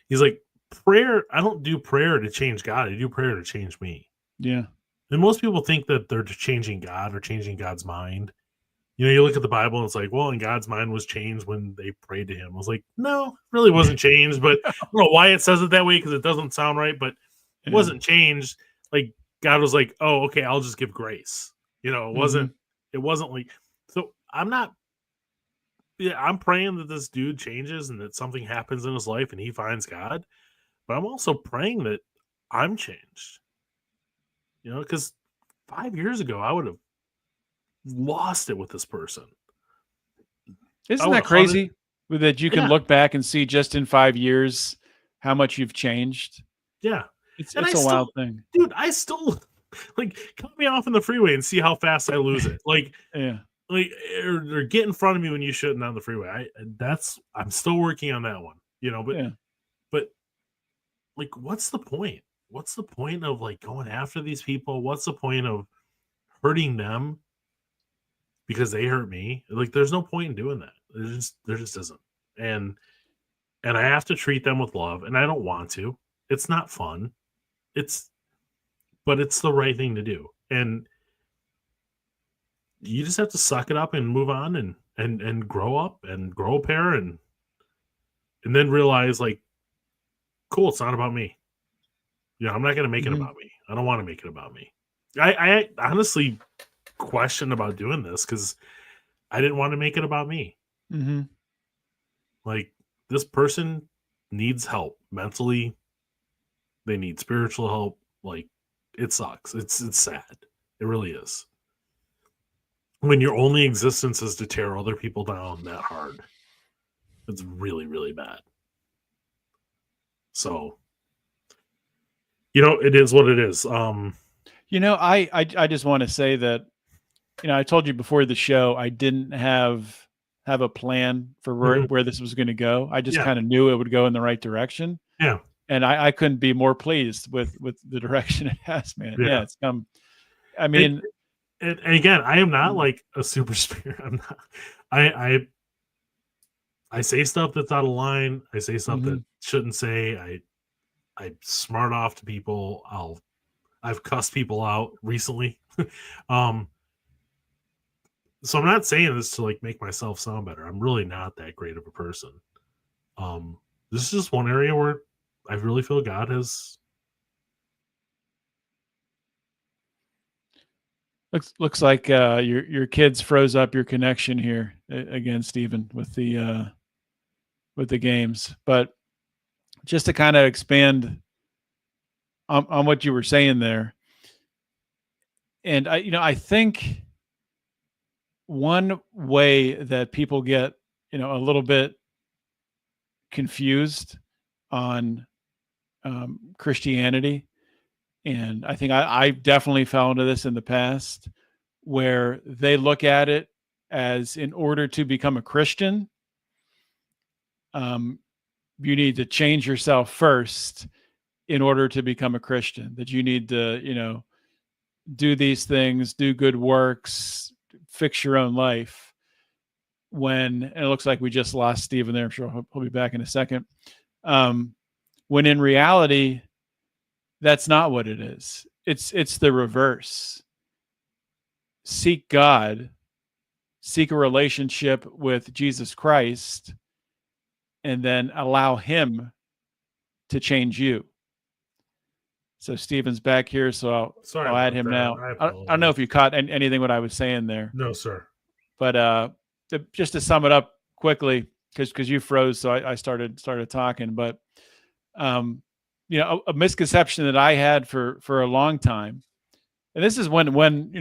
He's like, prayer, I don't do prayer to change God. I do prayer to change me. Yeah. And most people think that they're changing God or changing God's mind. You look at the Bible and it's like, well, and God's mind was changed when they prayed to him. I was like, no, it really wasn't changed. But I don't know why it says it that way, because it doesn't sound right, but it wasn't changed. Like God was like, oh, okay, I'll just give grace. It wasn't like, so I'm praying that this dude changes and that something happens in his life and he finds God. But I'm also praying that I'm changed. Because 5 years ago, I would have lost it with this person. Isn't that crazy? That you can look back and see just in 5 years how much you've changed. Yeah. It's a wild thing. Dude, I still cut me off in the freeway and see how fast I lose it. Or get in front of me when you shouldn't on the freeway. I'm still working on that one. But what's the point? What's the point of going after these people? What's the point of hurting them because they hurt me? There's no point in doing that. There just isn't. And I have to treat them with love, and I don't want to. It's not fun. But it's the right thing to do. And you just have to suck it up and move on and grow up and grow a pair and then realize cool, it's not about me. I'm not going to make it about me. I don't want to make it about me. I honestly questioned about doing this because I didn't want to make it about me. Mm-hmm. This person needs help mentally. They need spiritual help. It sucks. It's sad. It really is. When your only existence is to tear other people down that hard, it's really, really bad. So, it is what it is. I just want to say that, I told you before the show, I didn't have a plan for where this was going to go. I just kind of knew it would go in the right direction. Yeah. And I couldn't be more pleased with the direction it has, man. Yeah, it's come. I mean, and again, I am not like a super spirit. I'm not. I say stuff that's out of line. I say stuff that shouldn't say. I smart off to people. I've cussed people out recently. So I'm not saying this to like make myself sound better. I'm really not that great of a person. This is just one area where I really feel God has. Looks like your kids froze up your connection here again, Stephen, with the games. But just to kind of expand on what you were saying there, and I think one way that people get a little bit confused on Christianity, and I think I definitely fell into this in the past, where they look at it as, in order to become a Christian, you need to change yourself first in order to become a Christian. That you need to do these things, do good works, fix your own life. And it looks like we just lost Stephen there. I'm sure he'll be back in a second. When in reality, that's not what it is. It's the reverse. Seek God, seek a relationship with Jesus Christ, and then allow him to change you. So Stephen's back here, so I'll add him now. I don't know if you caught anything what I was saying there. No, sir. But just to sum it up quickly, because you froze, so I started talking. But a misconception that I had for a long time, and this is when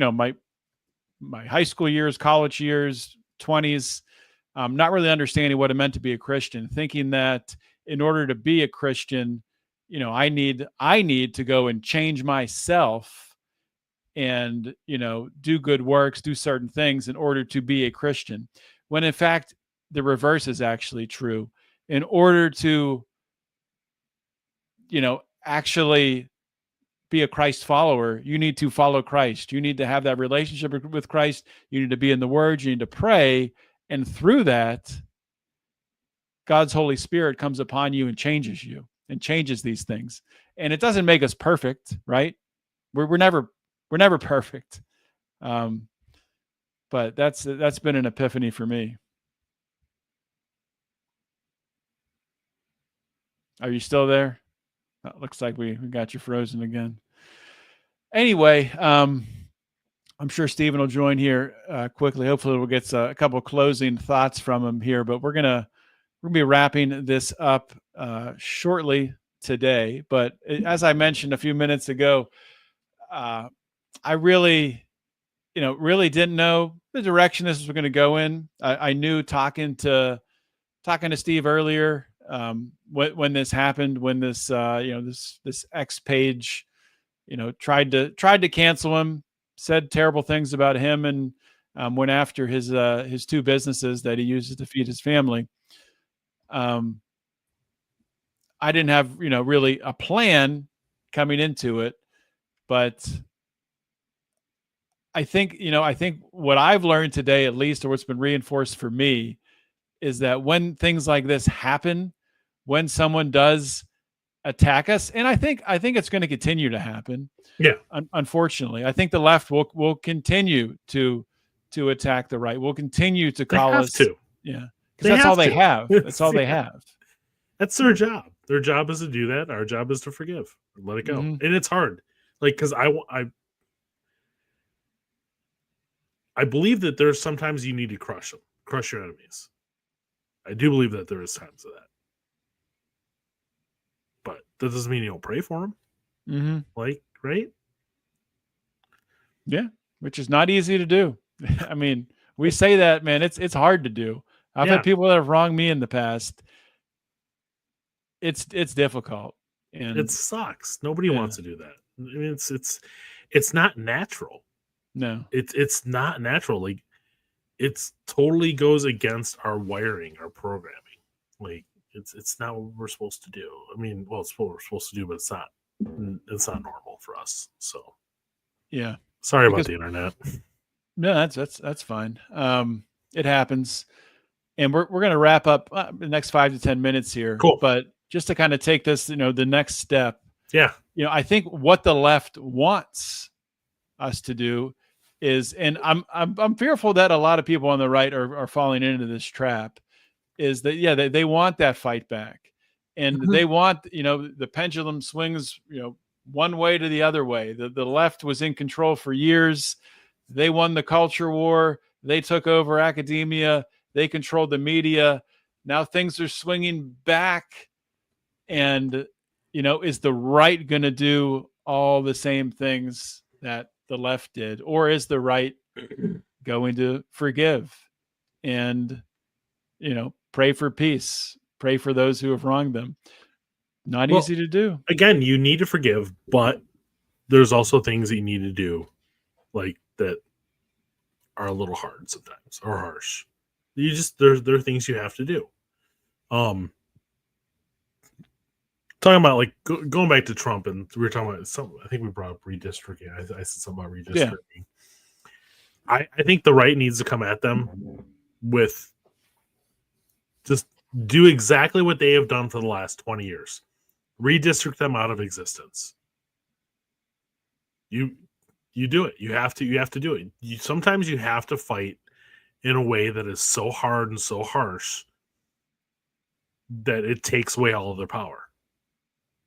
my high school years, college years, 20s, not really understanding what it meant to be a Christian, thinking that in order to be a Christian, I need to go and change myself and, do good works, do certain things in order to be a Christian. When in fact, the reverse is actually true. In order to, actually be a Christ follower, you need to follow Christ. You need to have that relationship with Christ. You need to be in the Word. You need to pray. And through that, God's Holy Spirit comes upon you and changes you and changes these things. And it doesn't make us perfect, right? We're never perfect. But that's been an epiphany for me. Are you still there? Looks like we got you frozen again. Anyway, I'm sure Stephen will join here quickly. Hopefully we'll get a couple closing thoughts from him here, but we're gonna be wrapping this up shortly today. But as I mentioned a few minutes ago, I really didn't know the direction this was going to go in. I knew talking to Steve earlier, when this happened, when this this X page, tried to cancel him, said terrible things about him, and went after his two businesses that he uses to feed his family. I didn't have really a plan coming into it, but I think what I've learned today, at least, or what's been reinforced for me, is that when things like this happen, when someone does attack us, and I think it's going to continue to happen. Yeah. Unfortunately, I think the left will continue to attack the right. Will continue to call us. To. Yeah, because that's all they have. That's all they have. That's their job. Their job is to do that. Our job is to forgive and let it go. And it's hard, like, because I believe that there's sometimes you need to crush your enemies. I do believe that there is times of that. But that doesn't mean you don't pray for them. Like, right? Yeah, which is not easy to do. I mean, we say that, man, it's hard to do. I've had people that have wronged me in the past. it's difficult, and It sucks. Nobody Yeah. wants to do that. I mean, it's not natural. no, It's not natural. Like, it's totally goes against our wiring, our programming. Like, it's not what we're supposed to do. I mean, well, it's what we're supposed to do, but it's not normal for us. So yeah. sorry about Because- the internet. No, that's fine. It happens, and we're going to wrap up the next 5 to 10 minutes here. Cool. But just to kind of take this, the next step. Yeah. I think what the left wants us to do is, and I'm fearful that a lot of people on the right are falling into this trap, is that they want that fight back, and Mhm. they want the pendulum swings one way to the other way. The left was in control for years. They won the culture war. They took over academia. They controlled the media. Now things are swinging back, and is the right going to do all the same things that the left did, or is the right going to forgive and pray for peace, pray for those who have wronged them? Not Well, easy to do. Again, you need to forgive, but there's also things that you need to do, like that are a little hard sometimes or harsh. You just there are things you have to do. Talking about like going back to Trump, and we were talking about some. I think we brought up redistricting. I said something about redistricting. Yeah. I think the right needs to come at them with just do exactly what they have done for the last 20 years. Redistrict them out of existence. You do it. You have to do it. Sometimes you have to fight in a way that is so hard and so harsh that it takes away all of their power.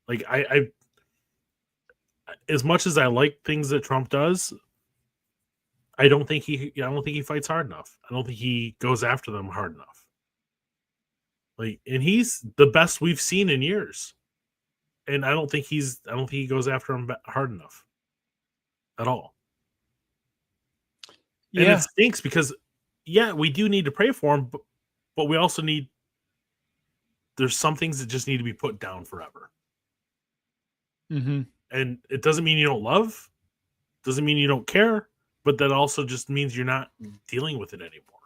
Like I as much as I like things that Trump does, I don't think he fights hard enough. I don't think he goes after them hard enough. Like, and he's the best we've seen in years. And I don't think he goes after him hard enough at all. Yeah. And it stinks because we do need to pray for him, but we also there's some things that just need to be put down forever. Mm-hmm. And it doesn't mean you don't love, doesn't mean you don't care, but that also just means you're not dealing with it anymore.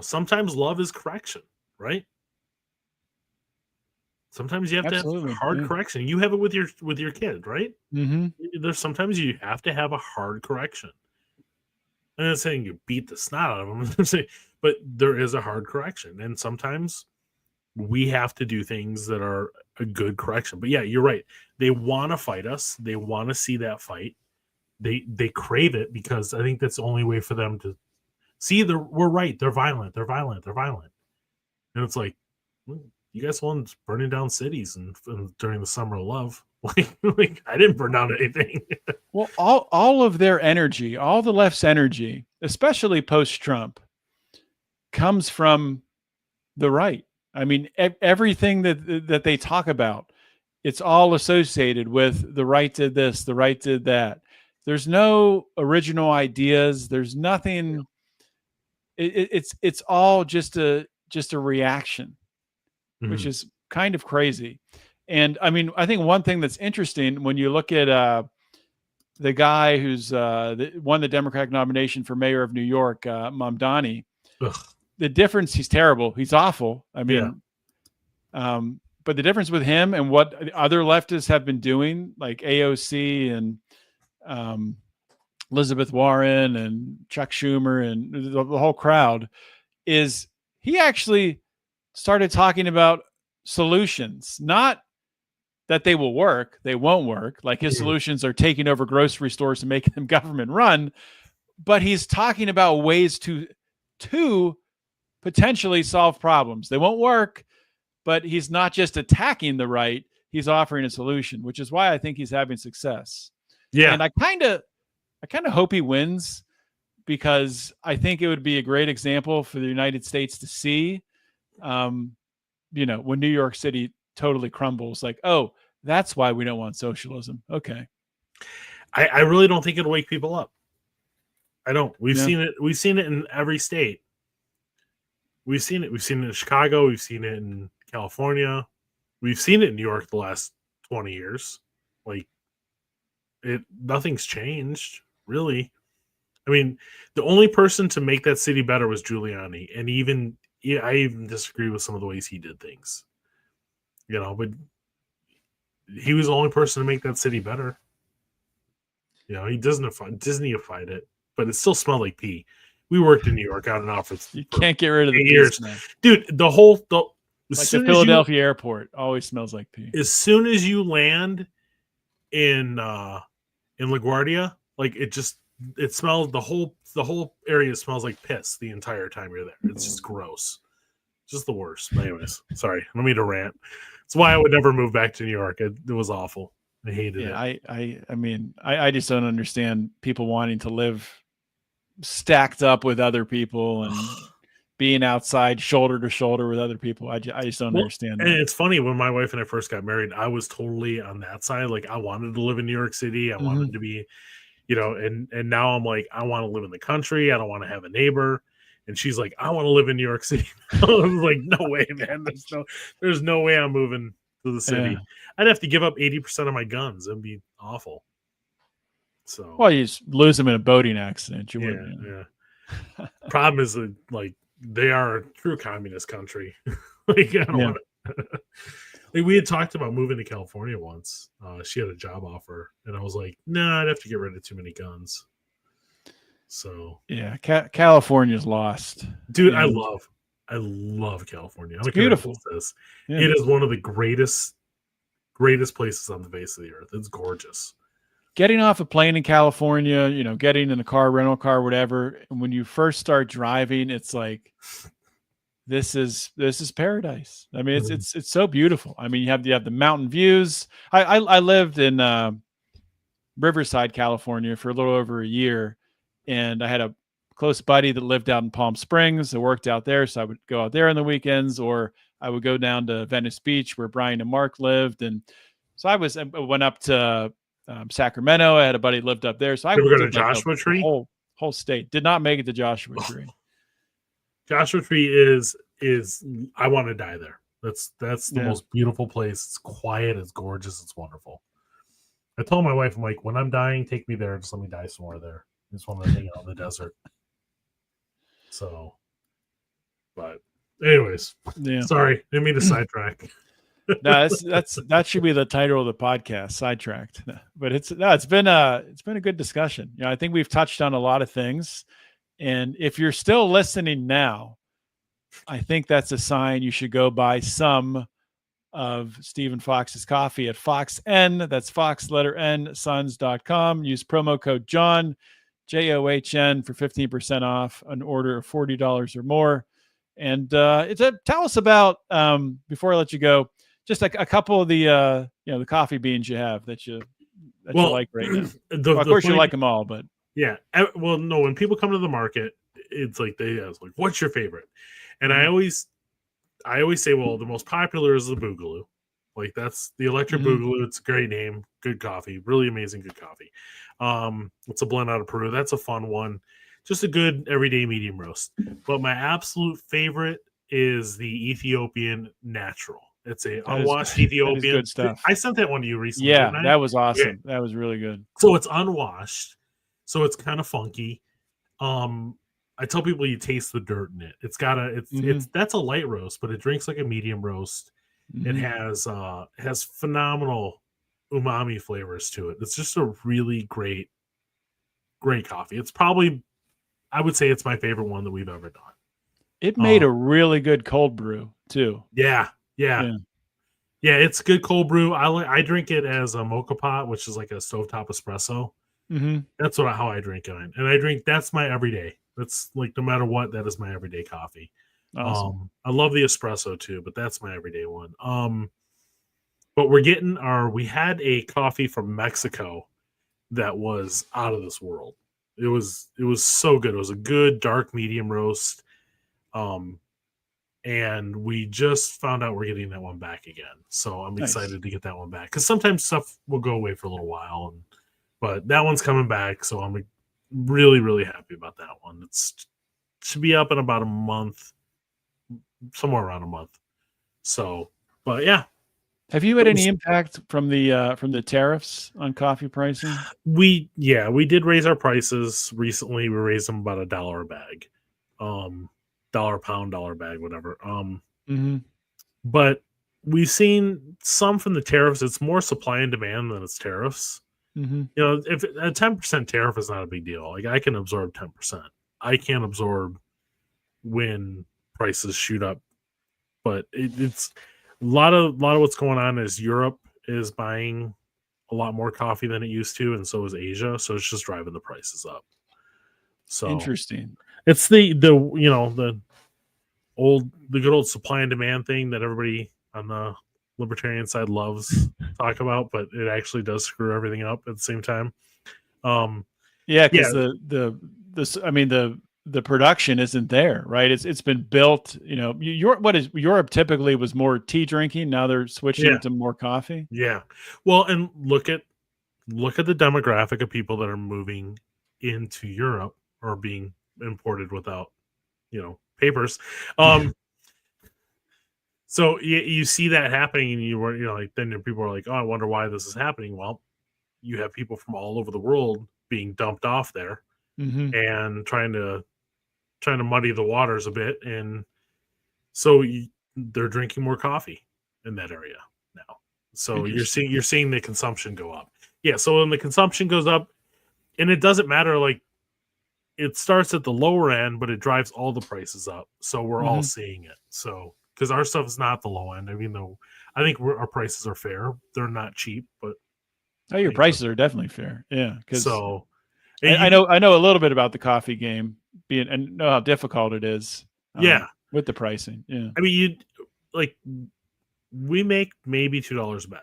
Sometimes love is correction, right? Sometimes you have Absolutely, to have hard correction. You have it with your kid, right? Mm-hmm. There's sometimes you have to have a hard correction. I'm not saying you beat the snot out of them, but there is a hard correction, and sometimes we have to do things that are a good correction. But yeah, you're right. They want to fight us. They want to see that fight. They crave it because I think that's the only way for them to see we're right. They're violent. They're violent. They're violent. And it's like, you guys want burning down cities and during the summer of love. Like I didn't burn down anything. Well, all of their energy, all the left's energy, especially post-Trump, comes from the right. I mean, everything that they talk about, it's all associated with the right did this, the right did that. There's no original ideas. There's nothing. It's all just a reaction, which is kind of crazy. And I mean, I think one thing that's interesting when you look at the guy who's won the Democratic nomination for mayor of New York, Mamdani, the difference, he's terrible. He's awful. I mean, but the difference with him and what other leftists have been doing, like AOC and Elizabeth Warren and Chuck Schumer and the whole crowd, is he actually started talking about solutions, not that they will work. They won't work. Like his solutions are taking over grocery stores and making them government run, but he's talking about ways to potentially solve problems. They won't work, but he's not just attacking the right. He's offering a solution, which is why I think he's having success. Yeah. And I kind of hope he wins, because I think it would be a great example for the United States to see, when New York City totally crumbles, like, oh, that's why we don't want socialism. Okay. I really don't think it'll wake people up. I don't. We've seen it. We've seen it in every state. We've seen it. We've seen it in Chicago. We've seen it in California. We've seen it in New York the last 20 years. Like nothing's changed, really. I mean, the only person to make that city better was Giuliani, and I even disagree with some of the ways he did things. But he was the only person to make that city better. He Disney-ified it, but it still smelled like pee. We worked in New York out and out for You can't get rid of the years, pee, dude. Like the Philadelphia airport always smells like pee. As soon as you land in LaGuardia, like it smells, the whole area smells like piss the entire time you're there. It's just gross. Just the worst. But anyways, sorry. I don't mean to rant. That's why I would never move back to New York. It was awful. I hated it. I mean, I just don't understand people wanting to live stacked up with other people and being outside shoulder to shoulder with other people. I just don't understand that. And it's funny, when my wife and I first got married, I was totally on that side. Like, I wanted to live in New York City. I wanted to be, and now I'm like, I want to live in the country. I don't want to have a neighbor. And she's like, I want to live in New York City. I was like, no way, man. There's no way I'm moving to the city. Yeah. I'd have to give up 80% of my guns. It'd be awful. So, well, you just lose them in a boating accident. You wouldn't. Yeah. Problem is that, like, they are a true communist country. Like, I don't want to. Like, we had talked about moving to California once. She had a job offer, and I was like, nah, I'd have to get rid of too many guns. So yeah, California's lost, dude. I love California. It's beautiful. Yeah. It is one of the greatest places on the face of the earth. It's gorgeous. Getting off a plane in California, getting in a car, rental car, whatever. And when you first start driving, it's like, this is paradise. I mean, it's so beautiful. I mean, you have the mountain views. I lived in Riverside, California for a little over a year. And I had a close buddy that lived out in Palm Springs. I worked out there, so I would go out there on the weekends, or I would go down to Venice Beach where Brian and Mark lived. And so I went up to Sacramento. I had a buddy that lived up there. So I would go to Joshua Tree. Whole state. Did not make it to Joshua Tree. Joshua Tree is I want to die there. That's the most beautiful place. It's quiet. It's gorgeous. It's wonderful. I told my wife, I'm like, when I'm dying, take me there. Just let me die somewhere there. I just want to hang out in the desert. So, but anyways, sorry, didn't mean to sidetrack. No, that should be the title of the podcast, sidetracked. But it's been a good discussion. I think we've touched on a lot of things, and if you're still listening now, I think that's a sign you should go buy some of Stephen Fox's coffee at FoxN. That's Fox letter N Sons.com. Use promo code John, JOHN, for 15% off an order of $40 or more. And tell us about, before I let you go, just a couple of the the coffee beans you have that you like right now. Of course, you like them all, but yeah. Well, no, when people come to the market, it's like they ask, like, what's your favorite? And I always say, well, the most popular is the Boogaloo. Like, that's the Electric Boogaloo. It's a great name. Good coffee. Really amazing good coffee. It's a blend out of Peru. That's a fun one. Just a good everyday medium roast. But my absolute favorite is the Ethiopian Natural. It's a unwashed Ethiopian. Good stuff. I sent that one to you recently. Yeah, that was awesome. Okay. That was really good. So it's unwashed. So it's kind of funky. I tell people you taste the dirt in it. It's that's a light roast, but it drinks like a medium roast. It has phenomenal umami flavors to it. It's just a really great coffee. It's probably, I would say, it's my favorite one that we've ever done. It made a really good cold brew too. Yeah, it's good cold brew. I drink it as a mocha pot, which is like a stovetop espresso. That's how I drink it, and that's my everyday. That's like, no matter what, that is my everyday coffee. Awesome. I love the espresso too, but that's my everyday one. But we had a coffee from Mexico that was out of this world. It was so good. It was a good dark medium roast. And we just found out we're getting that one back again. So I'm excited to get that one back, because sometimes stuff will go away for a little while, but that one's coming back. So I'm really, really happy about that one. It should be up in about a month, somewhere around a month. So, but yeah, Have you had any impact from the tariffs on coffee pricing? We did raise our prices recently. We raised them about $1 a bag, dollar a pound, dollar a bag, whatever. Mm-hmm. But we've seen some from the tariffs. It's more supply and demand than it's tariffs. Mm-hmm. You know, if a 10% tariff is not a big deal. Like I can absorb 10%. I can't absorb when prices shoot up. But it's a lot of what's going on is Europe is buying a lot more coffee than it used to, and so is Asia. So it's just driving the prices up. So Interesting. it's the the good old supply and demand thing that everybody on the libertarian side loves to talk about, but it actually does screw everything up at the same time. Yeah, because the production isn't there, right? It's been built. You know, Europe typically was more tea drinking. Now they're switching to more coffee. Yeah. Well, and look at the demographic of people that are moving into Europe or being imported without, papers. So you see that happening, and then people are like, oh, I wonder why this is happening. Well, you have people from all over the world being dumped off there Mm-hmm. and trying to muddy the waters a bit, and so they're drinking more coffee in that area now. So you're seeing the consumption go up. Yeah. So when the consumption goes up, and it doesn't matter, like it starts at the lower end, but it drives all the prices up. So we're all seeing it. So because our stuff is not the low end. I mean, though, I think our prices are fair. They're not cheap, but your prices are definitely fair. Yeah. Because I know a little bit about the coffee game and know how difficult it is. With the pricing. Yeah. I mean, we make maybe $2 a bag.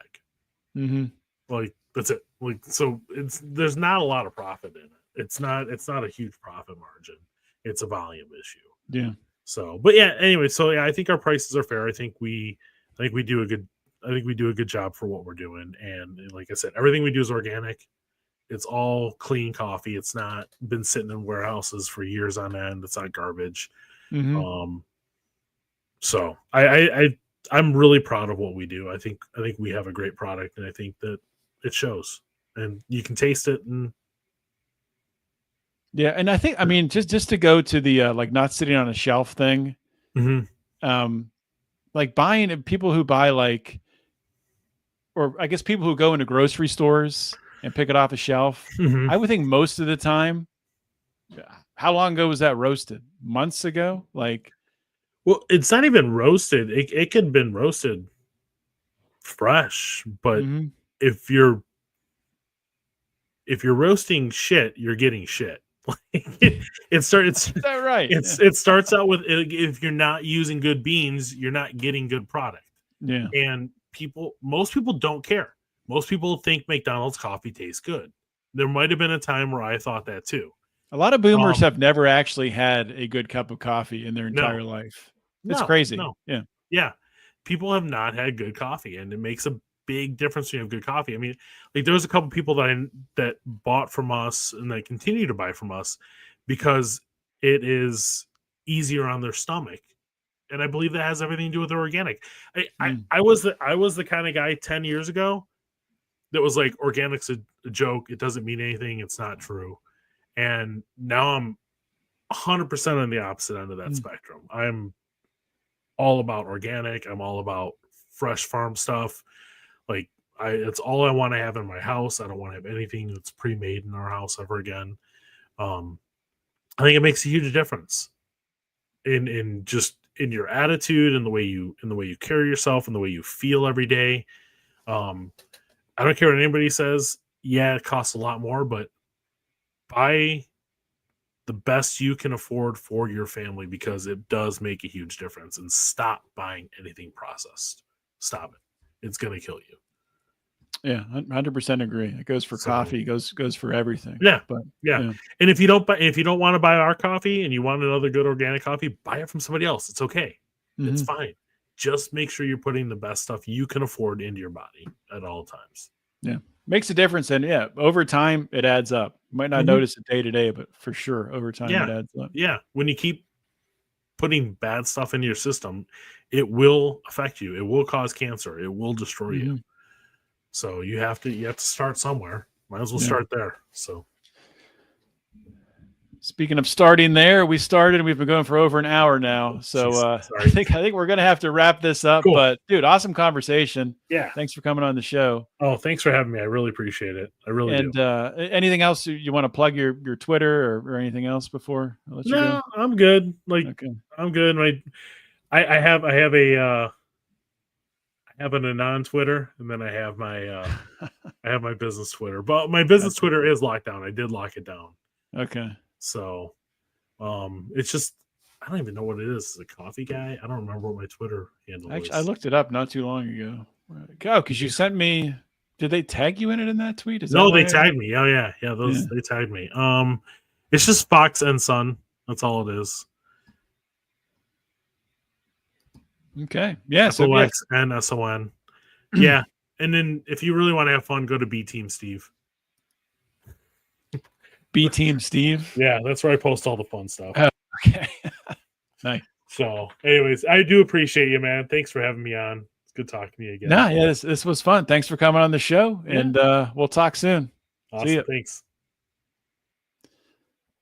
Mm-hmm. Like that's it. Like, so there's not a lot of profit in it. It's not a huge profit margin. It's a volume issue. Yeah. So, but yeah, anyway, so yeah, I think our prices are fair. I think we do a good job for what we're doing. And like I said, everything we do is organic. It's all clean coffee. It's not been sitting in warehouses for years on end. It's not garbage. Mm-hmm. So I'm really proud of what we do. I think we have a great product, and I think that it shows, and you can taste it. And yeah, and I mean, just to go to the like not sitting on a shelf thing, like buying people who buy or I guess people who go into grocery stores and pick it off a shelf. I would think most of the time, how long ago was that roasted? Months ago? Well, it's not even roasted. It could have been roasted fresh, but if you're roasting shit, you're getting shit. It starts. Is that right? It starts out with, if you're not using good beans, you're not getting good product. Yeah. And most people don't care. Most people think McDonald's coffee tastes good. There might have been a time where I thought that too. A lot of boomers have never actually had a good cup of coffee in their entire life. It's crazy. Yeah. People have not had good coffee, and it makes a big difference when you have good coffee. I mean, like there was a couple people that bought from us and that continue to buy from us because it is easier on their stomach. And I believe that has everything to do with the organic. I was the kind of guy 10 years ago that was like, organic's a joke. It doesn't mean anything. It's not true. And now I'm 100% on the opposite end of that spectrum. I'm all about organic. I'm all about fresh farm stuff. Like it's all I want to have in my house. I don't want to have anything that's pre-made in our house ever again. I think it makes a huge difference in your attitude and the way you carry yourself and the way you feel every day. I don't care what anybody says. Yeah, it costs a lot more, but buy the best you can afford for your family, because it does make a huge difference. And stop buying anything processed. Stop it. It's going to kill you. Yeah, 100% agree. It goes for coffee, goes for everything. Yeah, yeah. And if you don't want to buy our coffee and you want another good organic coffee, buy it from somebody else. It's okay. It's fine. Just make sure you're putting the best stuff you can afford into your body at all times. Yeah, makes a difference. And over time, it adds up. You might not notice it day to day, but for sure, over time, it adds up. Yeah, when you keep putting bad stuff into your system, it will affect you. It will cause cancer. It will destroy you. So you have to start somewhere. Might as well start there. So speaking of starting there, we started. We've been going for over an hour now, so I think we're gonna have to wrap this up. Cool. But dude, awesome conversation. Yeah, thanks for coming on the show. Oh, thanks for having me. I really appreciate it. I really do. And anything else you want to plug your Twitter or anything else before I let you go? I'm good. I'm good. I have an anon Twitter, and then I have my I have my business Twitter. But my business Twitter is locked down. I did lock it down. Okay. So it's just I don't even know what it is. It's a coffee guy. I don't remember what my Twitter handle is. I looked it up not too long ago. Oh, because you sent me. Did they tag you in it in that tweet? No, they tagged me. Oh yeah. They tagged me. It's just Fox and Son. That's all it is. Okay. Yeah. FOXNSON. Yeah. And then if you really want to have fun, go to B Team Steve. B Team Steve. Yeah, that's where I post all the fun stuff. Oh, okay. Nice. So, anyways, I do appreciate you, man. Thanks for having me on. It's good talking to you again. No, yeah, this was fun. Thanks for coming on the show, and we'll talk soon. Awesome. See ya. Thanks.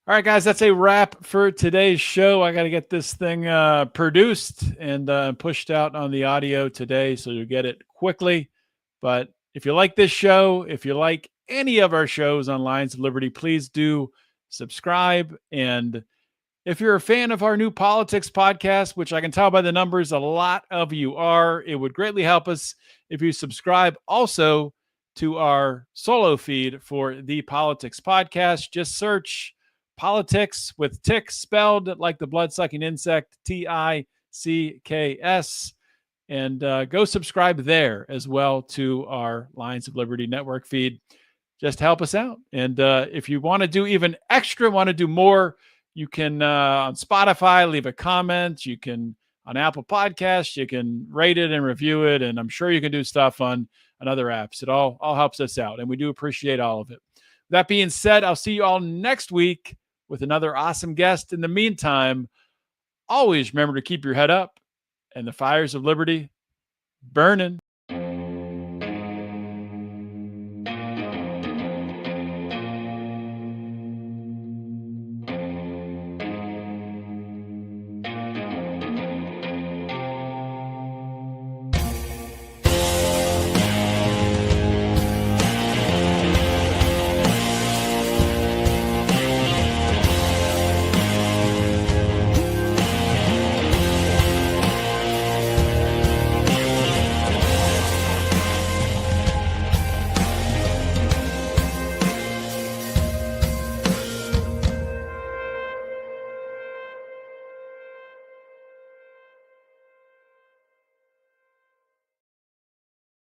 All right, guys, that's a wrap for today's show. I got to get this thing produced and pushed out on the audio today, so you'll get it quickly. But if you like this show, if you like any of our shows on Lions of Liberty, please do subscribe. And if you're a fan of our new politics podcast, which I can tell by the numbers, a lot of you are, it would greatly help us if you subscribe also to our solo feed for the politics podcast. Just search politics with ticks spelled like the blood-sucking insect, Ticks, and go subscribe there as well to our Lions of Liberty network feed. Just help us out. And if you want to do even extra, want to do more, you can on Spotify leave a comment. You can on Apple Podcasts, you can rate it and review it. And I'm sure you can do stuff on other apps. It all helps us out, and we do appreciate all of it. That being said, I'll see you all next week with another awesome guest. In the meantime, always remember to keep your head up and the fires of liberty burning.